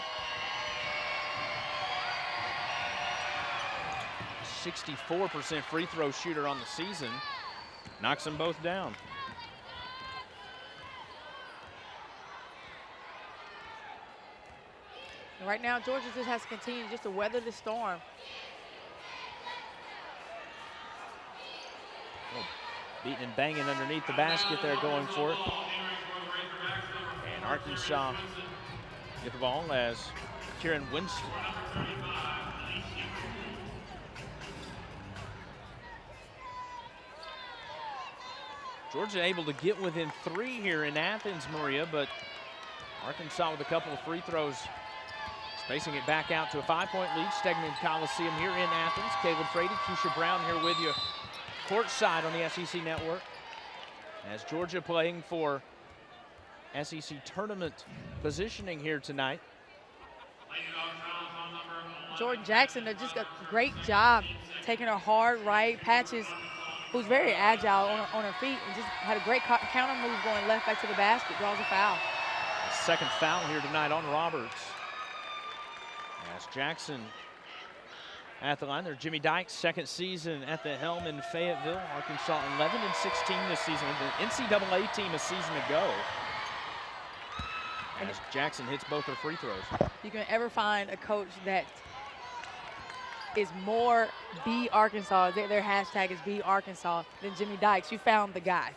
64% free throw shooter on the season. Knocks them both down. Right now, Georgia just has to continue just to weather the storm. Beating and banging underneath the basket there, going for it. And Arkansas get the ball as Kieran Winston. Georgia able to get within 3 here in Athens, Maria, but Arkansas with a couple of free throws, spacing it back out to a 5-point lead. Stegman Coliseum here in Athens. Caleb Frady, Keisha Brown here with you courtside on the SEC Network. As Georgia playing for SEC tournament positioning here tonight. Jordan Jackson did just a great job taking her hard right. Patches, who's very agile on her feet, and just had a great counter move going left back to the basket, draws a foul. Second foul here tonight on Roberts. As Jackson at the line. They're Jimmy Dykes, second season at the helm in Fayetteville. Arkansas 11-16 this season. The NCAA team a season ago. As Jackson hits both her free throws. You can ever find a coach that is more Be Arkansas, their hashtag is Be Arkansas, than Jimmy Dykes. You found the guy.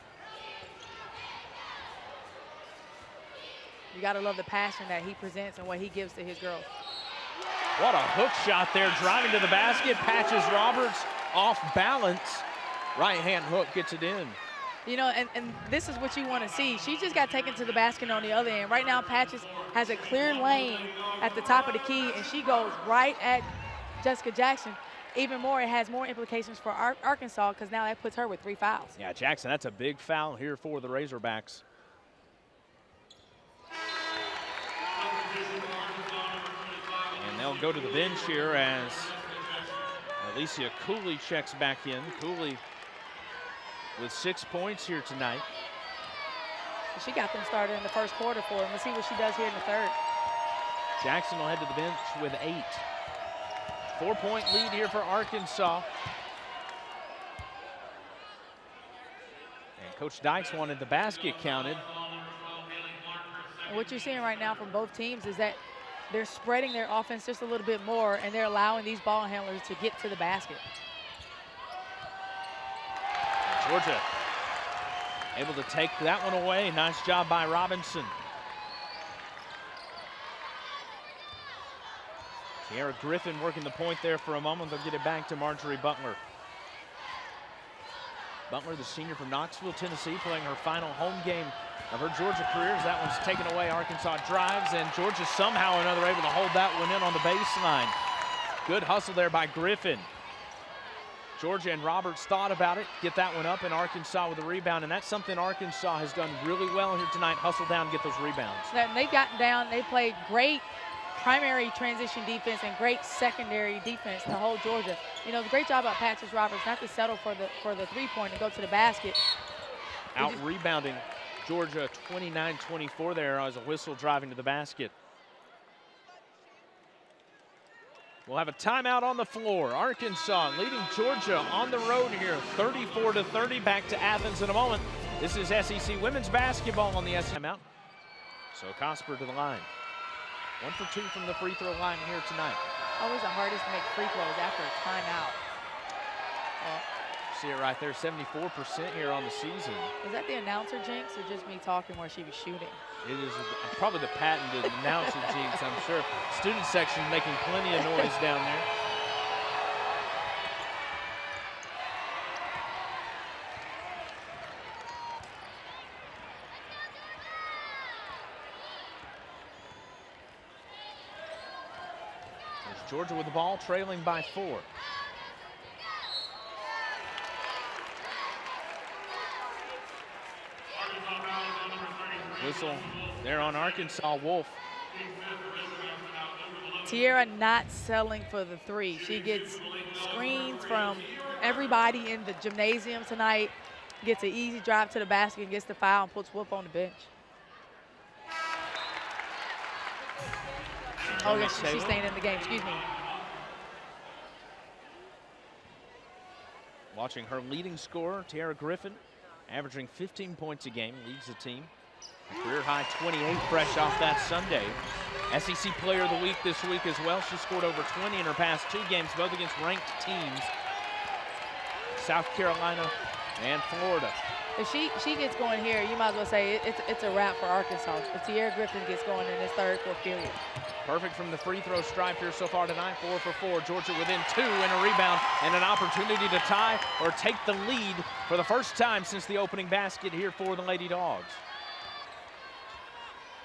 You gotta love the passion that he presents and what he gives to his girls. What a hook shot there, driving to the basket. Patches Roberts off balance. Right hand hook gets it in. You know, and this is what you want to see. She just got taken to the basket on the other end. Right now, Patches has a clear lane at the top of the key, and she goes right at Jessica Jackson. Even more, it has more implications for Arkansas because now that puts her with 3 fouls. Yeah, Jackson, that's a big foul here for the Razorbacks. And they'll go to the bench here as Alicia Cooley checks back in. Cooley with 6 points here tonight. She got them started in the first quarter for them. Let's see what she does here in the third. Jackson will head to the bench with 8. 4-point lead here for Arkansas. And Coach Dykes wanted the basket counted. And what you're seeing right now from both teams is that they're spreading their offense just a little bit more, and they're allowing these ball handlers to get to the basket. Georgia able to take that one away. Nice job by Robinson. Tiara Griffin working the point there for a moment. They'll get it back to Marjorie Butler. Butler, the senior from Knoxville, Tennessee, playing her final home game of her Georgia career as that one's taken away. Arkansas drives, and Georgia somehow or another able to hold that one in on the baseline. Good hustle there by Griffin. Georgia and Roberts thought about it, get that one up, and Arkansas with a rebound, and that's something Arkansas has done really well here tonight, hustle down, get those rebounds. They've gotten down, they played great primary transition defense and great secondary defense to hold Georgia. You know, the great job by Patches Roberts not to settle for the three-point and go to the basket. Out rebounding Georgia 29-24 there as a whistle driving to the basket. We'll have a timeout on the floor. Arkansas leading Georgia on the road here, 34-30. Back to Athens in a moment. This is SEC women's basketball on the SEC timeout. So Cosper to the line. 1 for 2 from the free throw line here tonight. Always the hardest to make free throws after a timeout. See it right there, 74% here on the season. Is that the announcer jinx or just me talking where she was shooting? It is probably the patented announcer jinx, I'm sure. Student section making plenty of noise down there. There's Georgia with the ball, trailing by 4. Whistle there on Arkansas. Wolf. Tiara not settling for the 3. She gets screens from everybody in the gymnasium tonight, gets an easy drive to the basket and gets the foul and puts Wolf on the bench. Oh, yes, she's staying in the game, excuse me. Watching her leading scorer, Tiara Griffin, averaging 15 points a game, leads the team. A career high 28 fresh off that Sunday. SEC Player of the Week this week as well. She scored over 20 in her past 2 games, both against ranked teams, South Carolina and Florida. If she gets going here, you might as well say it's a wrap for Arkansas. If Tiara Griffin gets going in this third, fourth period. Perfect from the free throw stripe here so far tonight. 4 for 4. Georgia within 2 and a rebound and an opportunity to tie or take the lead for the first time since the opening basket here for the Lady Dogs.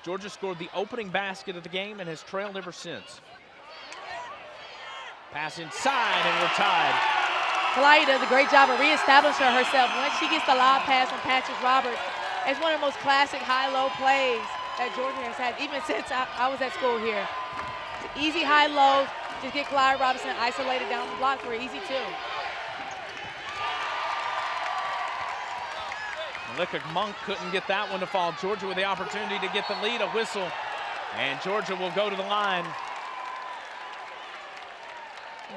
Georgia scored the opening basket of the game and has trailed ever since. Pass inside and we're tied. Kalaya does a great job of reestablishing herself. Once she gets the lob pass from Patches Roberts, it's one of the most classic high-low plays that Georgia has had, even since I was at school here. Easy high-low, just get Kalaya Robinson isolated down the block for an easy 2. Malika Monk couldn't get that one to fall. Georgia with the opportunity to get the lead, a whistle, and Georgia will go to the line.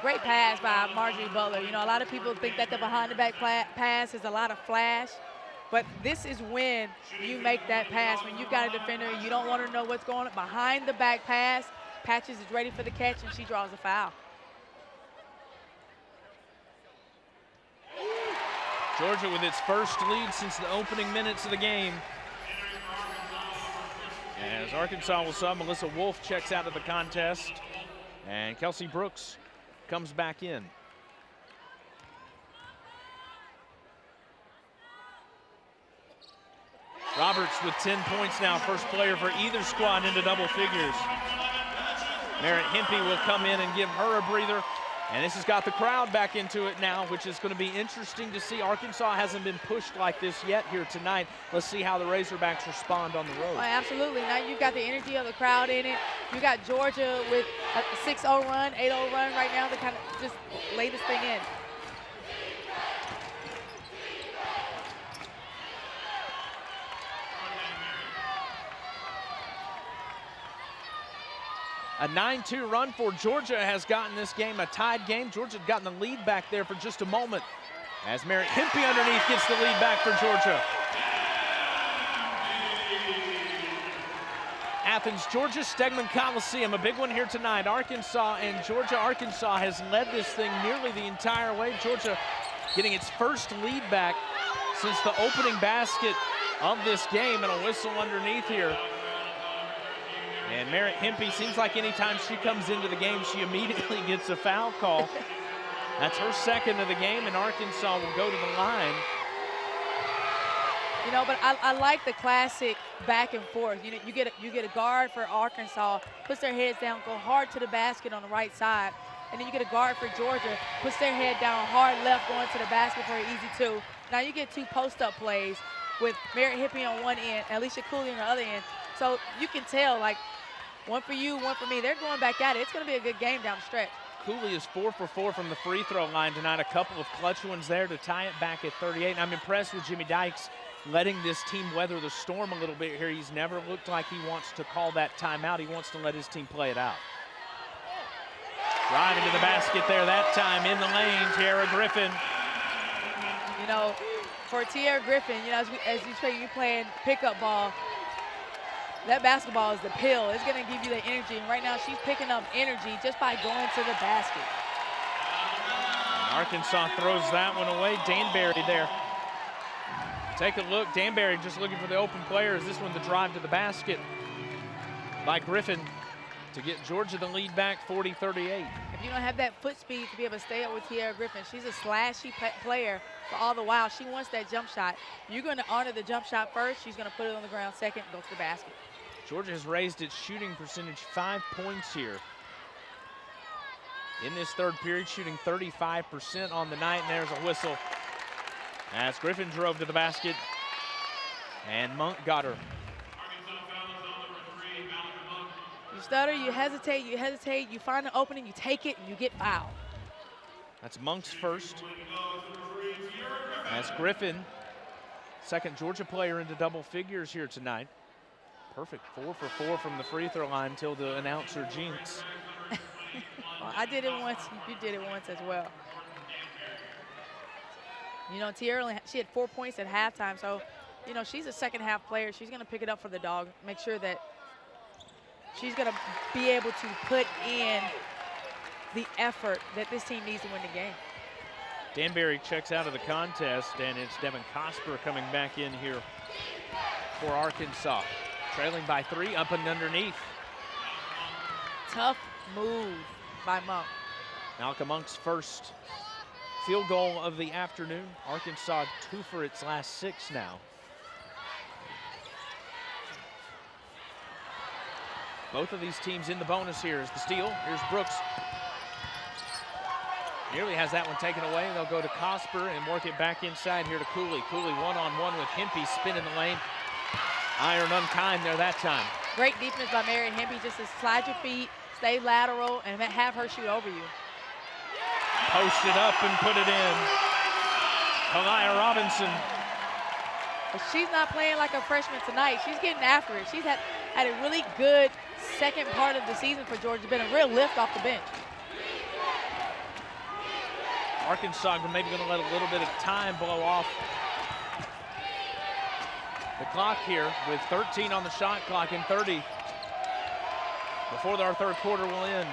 Great pass by Marjorie Butler. You know, a lot of people think that the behind-the-back pass is a lot of flash, but this is when you make that pass. When you've got a defender, you don't want to know what's going on. Behind-the-back pass, Patches is ready for the catch, and she draws a foul. Georgia with its first lead since the opening minutes of the game. As Arkansas will sub, Melissa Wolf checks out of the contest, and Kelsey Brooks comes back in. Roberts with 10 points now, first player for either squad into double figures. Merritt Hempe will come in and give her a breather. And this has got the crowd back into it now, which is going to be interesting to see. Arkansas hasn't been pushed like this yet here tonight. Let's see how the Razorbacks respond on the road. Oh, absolutely. Now you've got the energy of the crowd in it. You got Georgia with a 6-0 run, 8-0 run right now to kind of just lay this thing in. A 9-2 run for Georgia has gotten this game a tied game. Georgia had gotten the lead back there for just a moment as Merritt Hempe underneath gets the lead back for Georgia. Athens, Georgia, Stegman Coliseum, a big one here tonight. Arkansas and Georgia. Arkansas has led this thing nearly the entire way. Georgia getting its first lead back since the opening basket of this game, and a whistle underneath here. And Merritt Hempe, seems like anytime she comes into the game, she immediately gets a foul call. That's her second of the game, and Arkansas will go to the line. You know, but I like the classic back and forth. You know, you get a guard for Arkansas, puts their heads down, go hard to the basket on the right side, and then you get a guard for Georgia, puts their head down, hard left, going to the basket for an easy two. Now you get two post-up plays with Merritt Hempe on one end, and Alicia Cooley on the other end. So you can tell, like, one for you, one for me. They're going back at it. It's going to be a good game down the stretch. Cooley is 4 for 4 from the free throw line tonight. A couple of clutch ones there to tie it back at 38. And I'm impressed with Jimmy Dykes letting this team weather the storm a little bit here. He's never looked like he wants to call that timeout. He wants to let his team play it out. Driving to the basket there that time in the lane, Tiara Griffin. You know, for Tiara Griffin, you know, as you playing pickup ball, that basketball is the pill. It's going to give you the energy. And right now she's picking up energy just by going to the basket. Arkansas throws that one away. Danbury there. Take a look. Danbury just looking for the open players. This one, the drive to the basket by Griffin to get Georgia the lead back 40-38. If you don't have that foot speed to be able to stay up with Tiara Griffin, she's a slashy player, but all the while she wants that jump shot. You're going to honor the jump shot first. She's going to put it on the ground second and go to the basket. Georgia has raised its shooting percentage 5 points here in this third period, shooting 35% on the night, and there's a whistle as Griffin drove to the basket, and Monk got her. You stutter, you hesitate, you find an opening, you take it, and you get fouled. That's Monk's first. As Griffin, second Georgia player into double figures here tonight. Perfect 4 for 4 from the free throw line until the announcer jinx. Well, I did it once, you did it once as well. You know, Tiara, she had 4 points at halftime, so, you know, she's a second half player. She's going to pick it up for the dog, make sure that she's going to be able to put in the effort that this team needs to win the game. Danbury checks out of the contest, and it's Devin Cosper coming back in here for Arkansas. Trailing by 3, up and underneath. Tough move by Monk. Malcolm Monk's first field goal of the afternoon. Arkansas 2 for its last 6 now. Both of these teams in the bonus here is the steal. Here's Brooks. Nearly has that one taken away. They'll go to Cosper and work it back inside here to Cooley. Cooley one-on-one with Hempe, spin in the lane. Iron unkind there that time. Great defense by Merritt Hempe, just to slide your feet, stay lateral, and have her shoot over you. Post it up and put it in. Kalia Robinson. But she's not playing like a freshman tonight. She's getting after it. She's had a really good second part of the season for Georgia. Been a real lift off the bench. Arkansas maybe going to let a little bit of time blow off the clock here with 13 on the shot clock and 30 before our third quarter will end.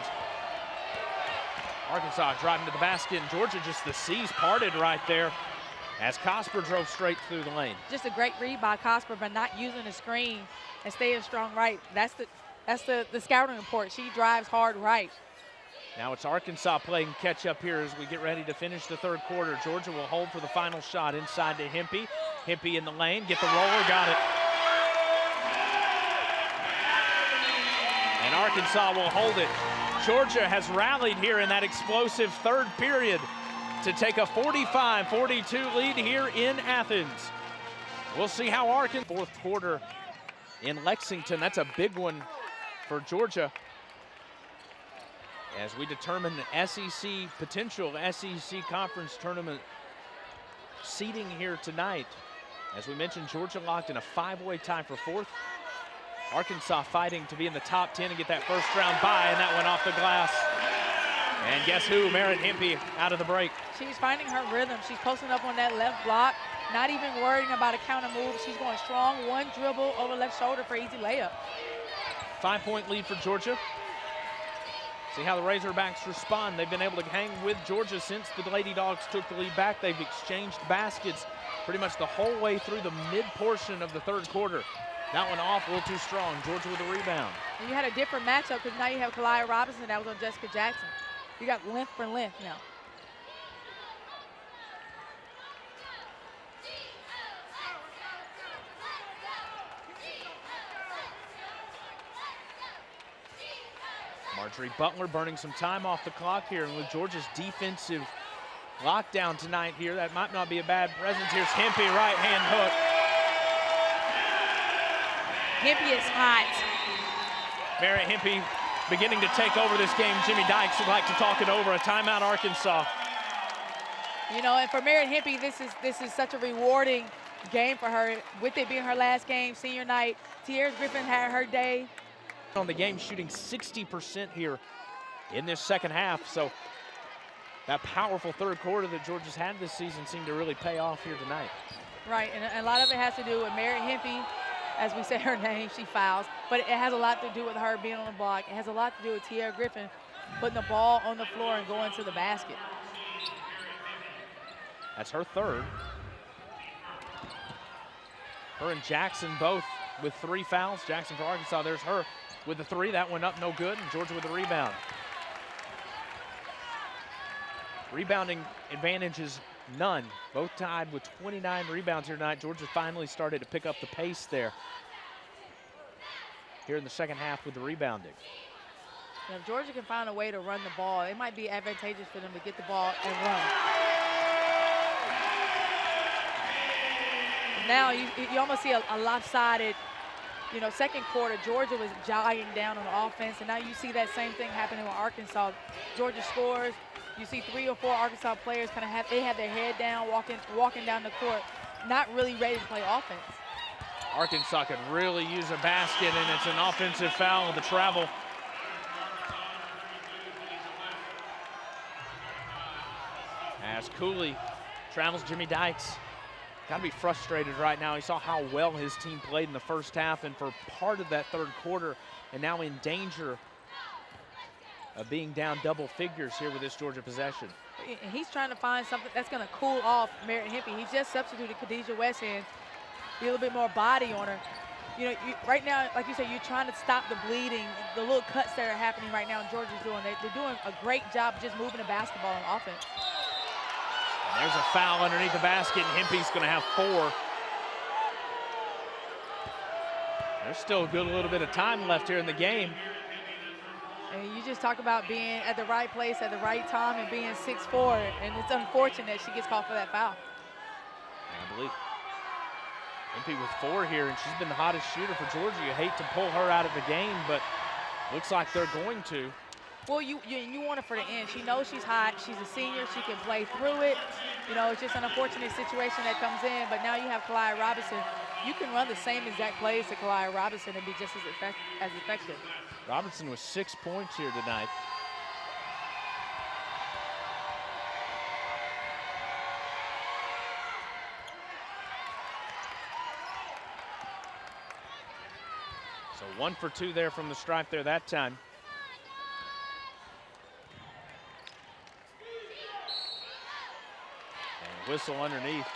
Arkansas driving to the basket, and Georgia just the seas parted right there as Cosper drove straight through the lane. Just a great read by Cosper, but not using the screen and staying strong right. That's the scouting report. She drives hard right. Now it's Arkansas playing catch up here as we get ready to finish the third quarter. Georgia will hold for the final shot inside to Hempe. Hempe in the lane, get the roller, got it. And Arkansas will hold it. Georgia has rallied here in that explosive third period to take a 45-42 lead here in Athens. We'll see how Arkansas fourth quarter in Lexington. That's a big one for Georgia as we determine the SEC potential SEC conference tournament seeding here tonight. As we mentioned, Georgia locked in a 5-way tie for fourth. Arkansas fighting to be in the top 10 and get that first round bye, and that went off the glass. And guess who? Merritt Hempe out of the break. She's finding her rhythm. She's posting up on that left block, not even worrying about a counter move. She's going strong, one dribble over left shoulder for easy layup. 5-point lead for Georgia. See how the Razorbacks respond. They've been able to hang with Georgia since the Lady Dogs took the lead back. They've exchanged baskets pretty much the whole way through the mid portion of the third quarter. That one off, a little too strong. Georgia with a rebound. And you had a different matchup because now you have Kaliyah Robinson that was on Jessica Jackson. You got length for length now. Marjorie Butler burning some time off the clock here, and with Georgia's defensive lockdown tonight here, that might not be a bad presence. Here's Hempe, right hand hook. Hempe is hot. Merritt Hempe beginning to take over this game. Jimmy Dykes would like to talk it over. A timeout, Arkansas. You know, and for Merritt Hempe, this is such a rewarding game for her. With it being her last game, senior night, Tierra Griffin had her day. On the game, shooting 60% here in this second half. So that powerful third quarter that Georgia's had this season seemed to really pay off here tonight. Right, and a lot of it has to do with Merritt Hempe. As we say her name, she fouls. But it has a lot to do with her being on the block. It has a lot to do with Tierra Griffin putting the ball on the floor and going to the basket. That's her third. Her and Jackson both with 3 fouls. Jackson for Arkansas, there's her with the 3. That went up no good, and Georgia with the rebound. Rebounding advantage is none. Both tied with 29 rebounds here tonight. Georgia finally started to pick up the pace there here in the second half with the rebounding. Now, if Georgia can find a way to run the ball, it might be advantageous for them to get the ball and run. Now you almost see a lopsided, you know, second quarter. Georgia was jogging down on the offense, and now you see that same thing happening with Arkansas. Georgia scores. You see 3 or 4 Arkansas players kind of have their head down, walking down the court, not really ready to play offense. Arkansas could really use a basket, and it's an offensive foul of the travel. As Cooley travels Jimmy Dykes. Got to be frustrated right now. He saw how well his team played in the first half and for part of that third quarter, and now in danger of being down double figures here with this Georgia possession. And he's trying to find something that's going to cool off Merritt Hempe. He just substituted Khadijah Westhand, be a little bit more body on her. You know, right now, like you said, you're trying to stop the bleeding, the little cuts that are happening right now, and Georgia's doing. They're doing a great job just moving the basketball on offense. And there's a foul underneath the basket, and Hempe's going to have 4. There's still a good little bit of time left here in the game. And you just talk about being at the right place at the right time and being 6'4", and it's unfortunate she gets called for that foul. I believe Hempe with 4 here, and she's been the hottest shooter for Georgia. You hate to pull her out of the game, but looks like they're going to. Well, you want her for the end. She knows she's hot. She's a senior. She can play through it. You know, it's just an unfortunate situation that comes in, but now you have Kaliyah Robinson. You can run the same exact plays to Kaliyah Robinson and be just as effective. Robinson with 6 points here tonight. 1 for 2 there from the stripe there that time. And whistle underneath.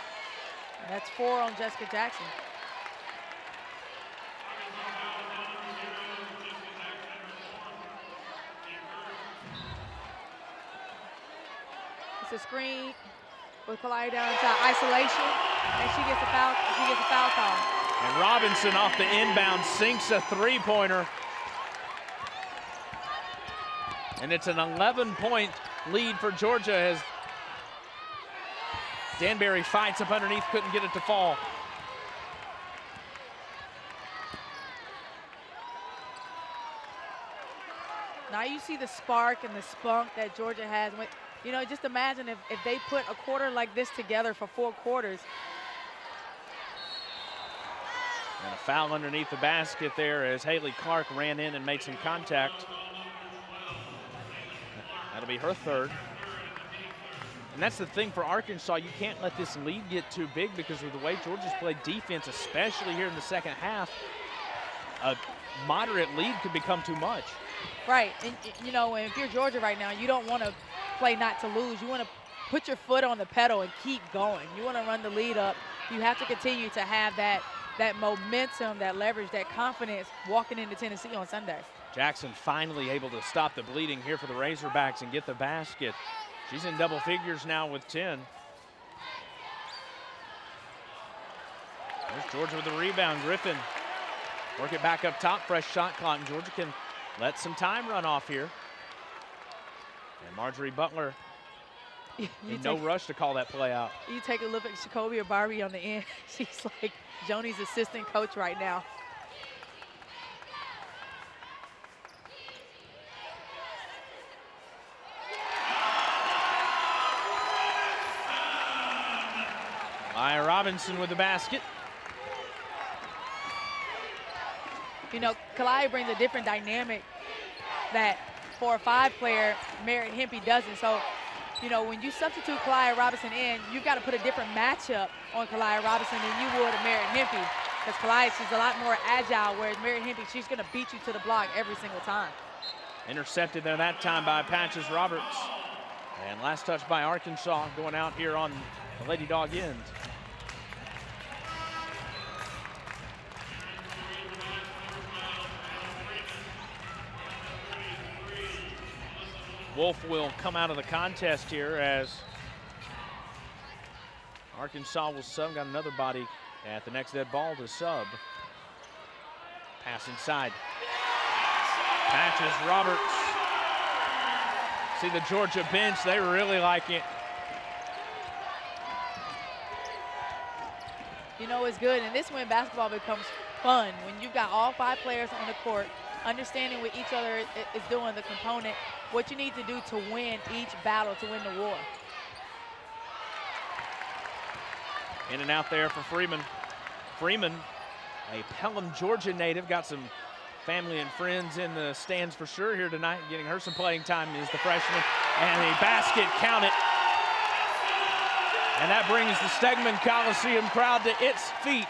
And that's 4 on Jessica Jackson. It's a screen with Kalai down inside isolation, and she gets a foul call. And Robinson off the inbound sinks a three-pointer. And it's an 11-point lead for Georgia as Danbury fights up underneath, couldn't get it to fall. Now you see the spark and the spunk that Georgia has. You know, just imagine if they put a quarter like this together for 4 quarters. And a foul underneath the basket there as Haley Clark ran in and made some contact. That'll be her 3rd. And that's the thing for Arkansas, you can't let this lead get too big because of the way Georgia's played defense, especially here in the second half. A moderate lead could become too much. Right, and you know, if you're Georgia right now, you don't want to play not to lose. You want to put your foot on the pedal and keep going. You want to run the lead up. You have to continue to have that momentum, that leverage, that confidence walking into Tennessee on Sunday. Jackson finally able to stop the bleeding here for the Razorbacks and get the basket. She's in double figures now with 10. There's Georgia with the rebound. Griffin work it back up top, fresh shot clock, and Georgia can let some time run off here. And Marjorie Butler in no rush to call that play out. You take a look at Jacoby or Barbie on the end. She's like Joni's assistant coach right now. Maya Robinson with the basket. You know, Kalai brings a different dynamic that for a 5-player, Merritt Hempe doesn't. So, you know, when you substitute Kalai Robinson in, you've got to put a different matchup on Kalai Robinson than you would a Merritt Hempe. Because Kalai, she's a lot more agile, whereas Merritt Hempe, she's going to beat you to the block every single time. Intercepted there that time by Patches Roberts. And last touch by Arkansas going out here on the Lady Dog end. Wolf will come out of the contest here as Arkansas will sub. Got another body at the next dead ball to sub. Pass inside. Patches Roberts. See the Georgia bench, they really like it. You know, it's good, and this is when basketball becomes fun. When you've got all 5 players on the court, understanding what each other is doing, the component, what you need to do to win each battle, to win the war. In and out there for Freeman. Freeman, a Pelham, Georgia native, got some family and friends in the stands for sure here tonight. Getting her some playing time is the freshman. And a basket, count it. And that brings the Stegman Coliseum crowd to its feet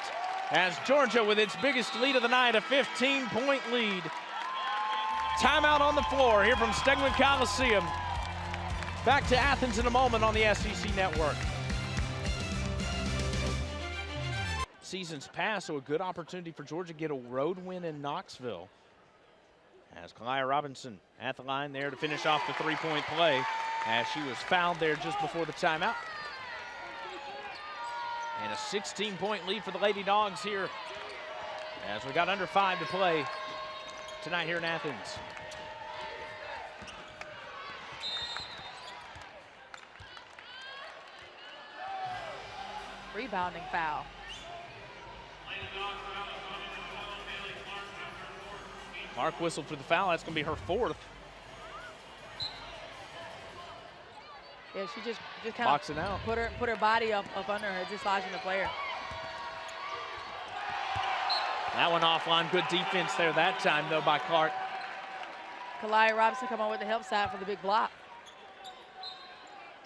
as Georgia, with its biggest lead of the night, a 15-point lead. Timeout on the floor here from Stegman Coliseum. Back to Athens in a moment on the SEC Network. Seasons pass, so a good opportunity for Georgia to get a road win in Knoxville. As Kalai Robinson at the line there to finish off the 3-point play as she was fouled there just before the timeout. And a 16-point lead for the Lady Dogs here as we got under 5 to play tonight here in Athens. Rebounding foul. Clark whistled for the foul. That's going to be her 4th. Yeah, she just kind Boxing out. Put her body up under her, dislodging the player. That one offline. Good defense there that time, though, by Clark. Kalai Robinson come on with the help side for the big block.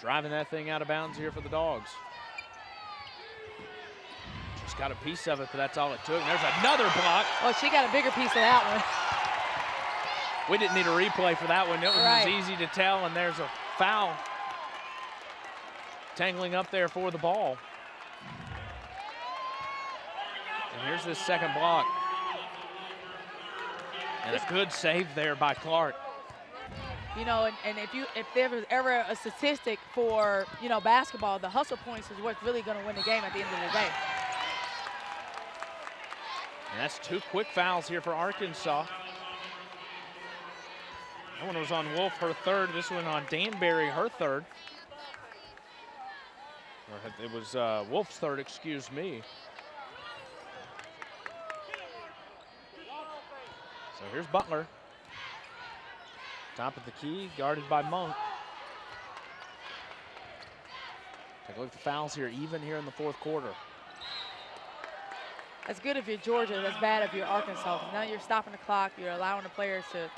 Driving that thing out of bounds here for the Dogs. Just got a piece of it, but that's all it took. And there's another block. Oh, she got a bigger piece of that one. We didn't need a replay for that one. It was easy to tell, and there's a foul tangling up there for the ball. And here's this second block. And a good save there by Clark. You know, and if there was ever a statistic for, you know, basketball, the hustle points is what's really going to win the game at the end of the day. And that's 2 quick fouls here for Arkansas. That one was on Wolf, her third. This one on Danbury, her third. Or it was Wolf's third, excuse me. So here's Butler. Top of the key, guarded by Monk. Take a look at the fouls here, even here in the fourth quarter. That's good if you're Georgia. That's bad if you're Arkansas. Now you're stopping the clock. You're allowing the players to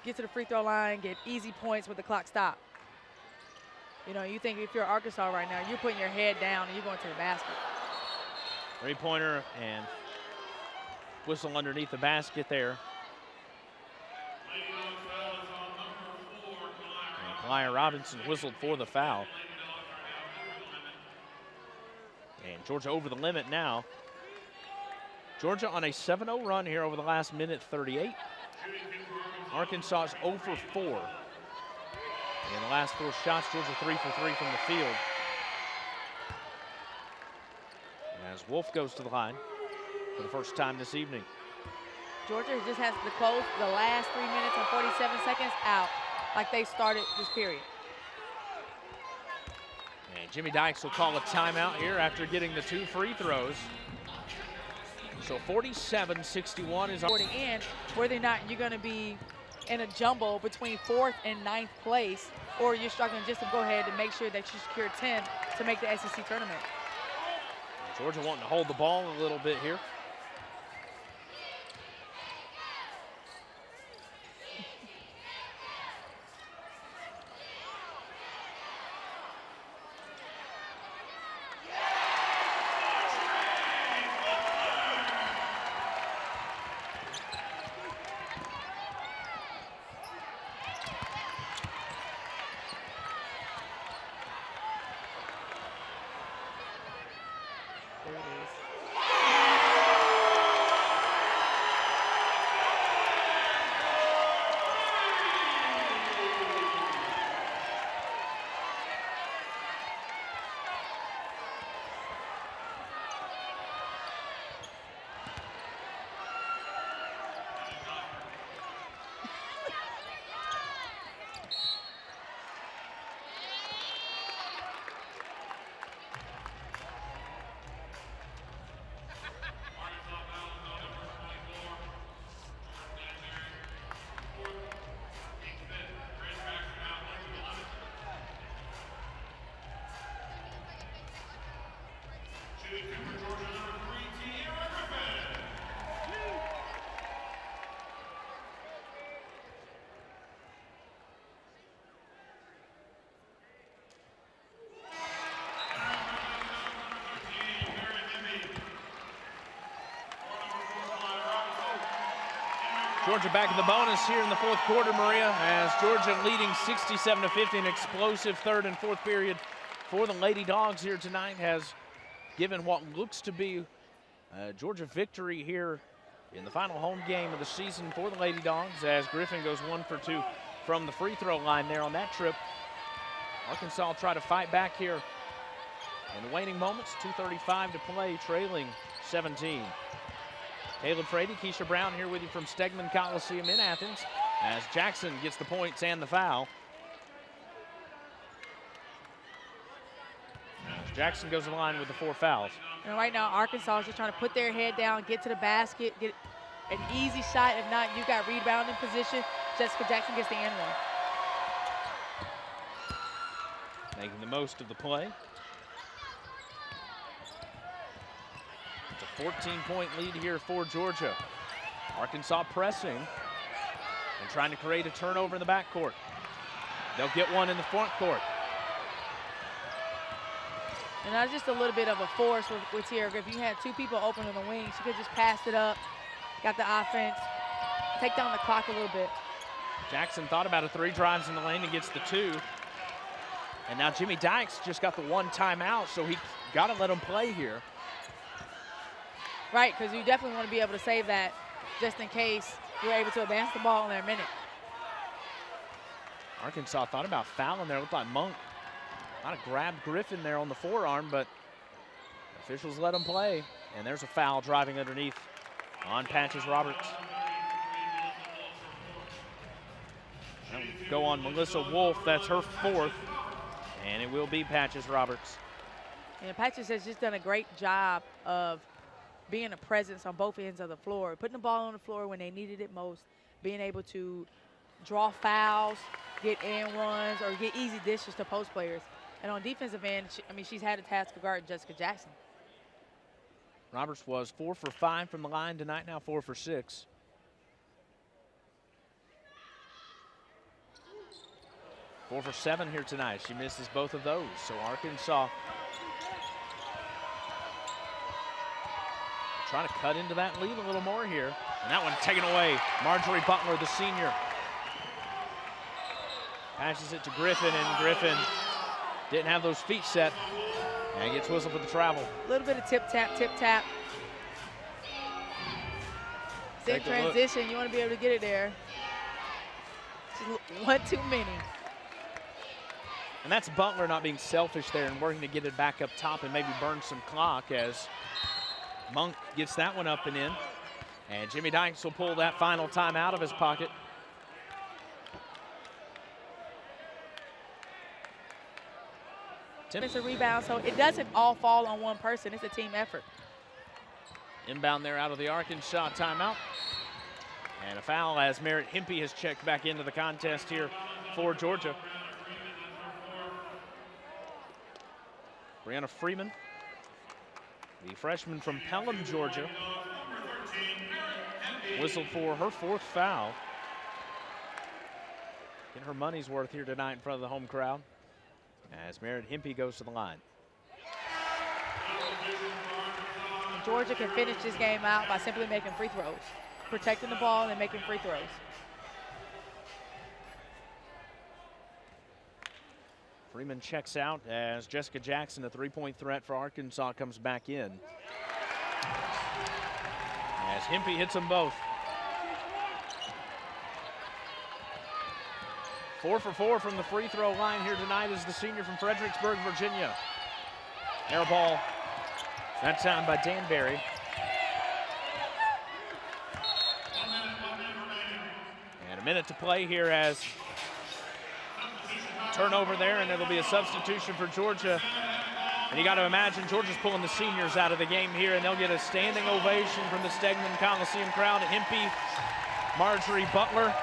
get to the free throw line, get easy points with the clock stopped. You know, you think if you're Arkansas right now, you're putting your head down and you're going to the basket. 3-pointer and whistle underneath the basket there. Kalaya Robinson whistled for the foul. And Georgia over the limit now. Georgia on a 7-0 run here over the last minute 38. Arkansas is 0 for 4. In the last 4 shots, Georgia 3 for 3 from the field. And as Wolf goes to the line for the first time this evening. Georgia just has to close the last 3 minutes and 47 seconds out like they started this period. And Jimmy Dykes will call a timeout here after getting the 2 free throws. So 47-61 is already in. Whether or not you're going to be in a jumble between 4th and 9th place, or you're struggling just to go ahead and make sure that you secure 10 to make the SEC tournament. Georgia wanting to hold the ball a little bit here. Georgia back in the bonus here in the fourth quarter, Maria, as Georgia leading 67-50. An explosive third and fourth period for the Lady Dogs here tonight has given what looks to be a Georgia victory here in the final home game of the season for the Lady Dogs, as Griffin goes 1 for 2 from the free throw line there on that trip. Arkansas will try to fight back here in the waning moments. 2:35 to play, trailing 17. Caleb Frady, Keisha Brown here with you from Stegman Coliseum in Athens, as Jackson gets the points and the foul. As Jackson goes to the line with the 4 fouls. And right now, Arkansas is just trying to put their head down, get to the basket, get an easy shot. If not, you got rebounding position. Jessica Jackson gets the end one. Making the most of the play. It's a 14-point lead here for Georgia. Arkansas pressing and trying to create a turnover in the backcourt. They'll get one in the front court. And that's just a little bit of a force with Tiara Griffin. You had two people open in the wing. She could just pass it up, got the offense, take down the clock a little bit. Jackson thought about it, 3 drives in the lane and gets the 2. And now Jimmy Dykes just got the 1 timeout, so he got to let him play here. Right, because you definitely want to be able to save that just in case you're able to advance the ball in their minute. Arkansas thought about fouling there. Looked like Monk might have grabbed Griffin there on the forearm, but officials let him play. And there's a foul driving underneath on Patches Roberts. That'll go on Melissa Wolf. That's her 4th. And it will be Patches Roberts. And Patches has just done a great job of being a presence on both ends of the floor, putting the ball on the floor when they needed it most, being able to draw fouls, get and runs, or get easy dishes to post players. And on defensive end, she's had a task of guarding Jessica Jackson. Roberts was 4 for 5 from the line tonight, now 4 for 6. Four for 7 here tonight. She misses both of those. So Arkansas trying to cut into that lead a little more here. And that one taken away. Marjorie Butler, the senior. Passes it to Griffin, and Griffin didn't have those feet set. And gets whistled for the travel. A little bit of tip-tap, tip-tap. In transition, you want to be able to get it there. Just one too many. And that's Butler not being selfish there and working to get it back up top and maybe burn some clock as Monk gets that one up and in. And Jimmy Dykes will pull that final time out of his pocket. It's a rebound, so it doesn't all fall on one person. It's a team effort. Inbound there out of the Arkansas timeout. And a foul as Merritt Hempe has checked back into the contest here for Georgia. Brianna Freeman, the freshman from Pelham, Georgia, whistled for her 4th foul. Getting her money's worth here tonight in front of the home crowd as Merritt Hempe goes to the line. Georgia can finish this game out by simply making free throws, protecting the ball and making free throws. Freeman checks out as Jessica Jackson, a 3-point threat for Arkansas, comes back in. As Hempe hits them both. 4 for 4 from the free throw line here tonight is the senior from Fredericksburg, Virginia. Air ball, that time by Danbury. And a minute to play here as turnover there, and it'll be a substitution for Georgia. And you got to imagine Georgia's pulling the seniors out of the game here, and they'll get a standing ovation from the Stegman Coliseum crowd. Hempe, Marjorie Butler,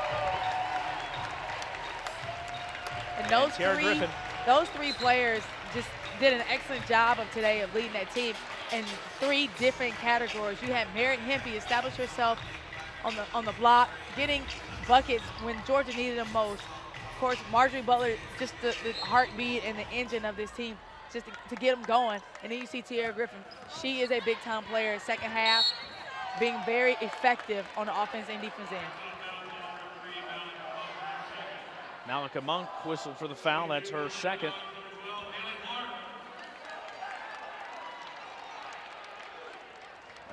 and those three players just did an excellent job of today of leading that team in 3 different categories. You had Merritt Hempe establish herself on the block, getting buckets when Georgia needed them most. Of course, Marjorie Butler, just the heartbeat and the engine of this team, just to get them going. And then you see Tiara Griffin. She is a big-time player, second half, being very effective on the offense and defense end. Malika Monk whistled for the foul. That's her 2nd.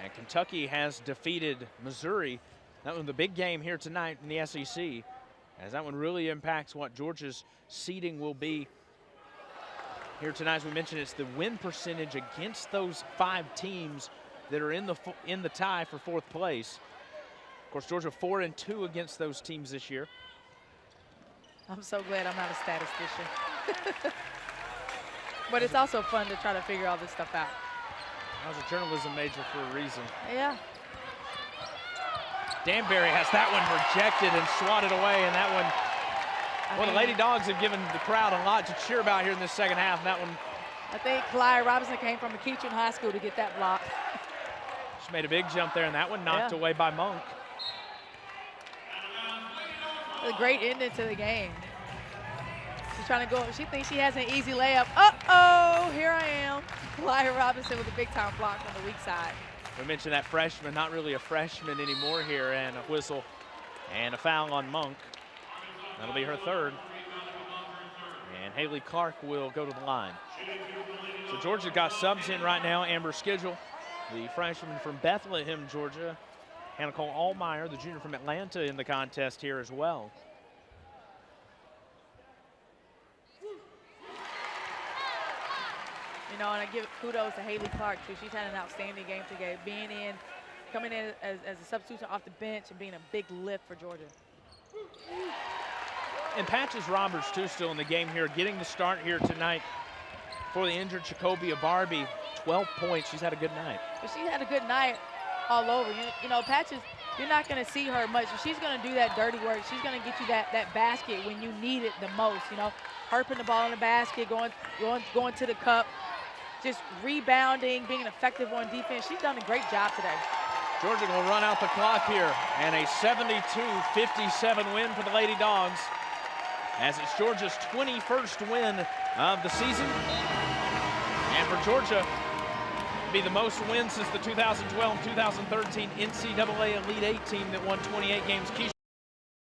And Kentucky has defeated Missouri. That was the big game here tonight in the SEC, as that one really impacts what Georgia's seeding will be here tonight. As we mentioned, it's the win percentage against those 5 teams that are in the tie for 4th place. Of course, Georgia 4-2 against those teams this year. I'm so glad I'm not a statistician. But it's also fun to try to figure all this stuff out. I was a journalism major for a reason. Yeah. Danbury has that one rejected and swatted away, and that one, well, the Lady Dogs have given the crowd a lot to cheer about here in this second half. And that one, I think Clyde Robinson came from McEachern High School to get that block. She made a big jump there, and that one knocked away by Monk. A great ending to the game. She's trying to go, she thinks she has an easy layup. Uh-oh! oh, here I am. Lyle Robinson with a big-time block on the weak side. We mentioned that freshman, not really a freshman anymore here, and a whistle and a foul on Monk. That'll be her third. And Haley Clark will go to the line. So Georgia got subs in right now. Amber Schedule, the freshman from Bethlehem, Georgia. Hannah Cole Allmeyer, the junior from Atlanta, in the contest here as well. You know, and I give kudos to Haley Clark, too. She's had an outstanding game today, coming in as a substitution off the bench and being a big lift for Georgia. And Patches Roberts, too, still in the game here, getting the start here tonight for the injured Jacobia Barbie. 12 points. She's had a good night. But she had a good night all over. You know, Patches, you're not going to see her much. She's going to do that dirty work. She's going to get you that basket when you need it the most. You know, her putting the ball in the basket, going to the cup, just rebounding, being effective on defense. She's done a great job today. Georgia will run out the clock here, and a 72-57 win for the Lady Dogs, as it's Georgia's 21st win of the season. And for Georgia, be the most wins since the 2012-2013 NCAA Elite Eight team that won 28 games. Keisha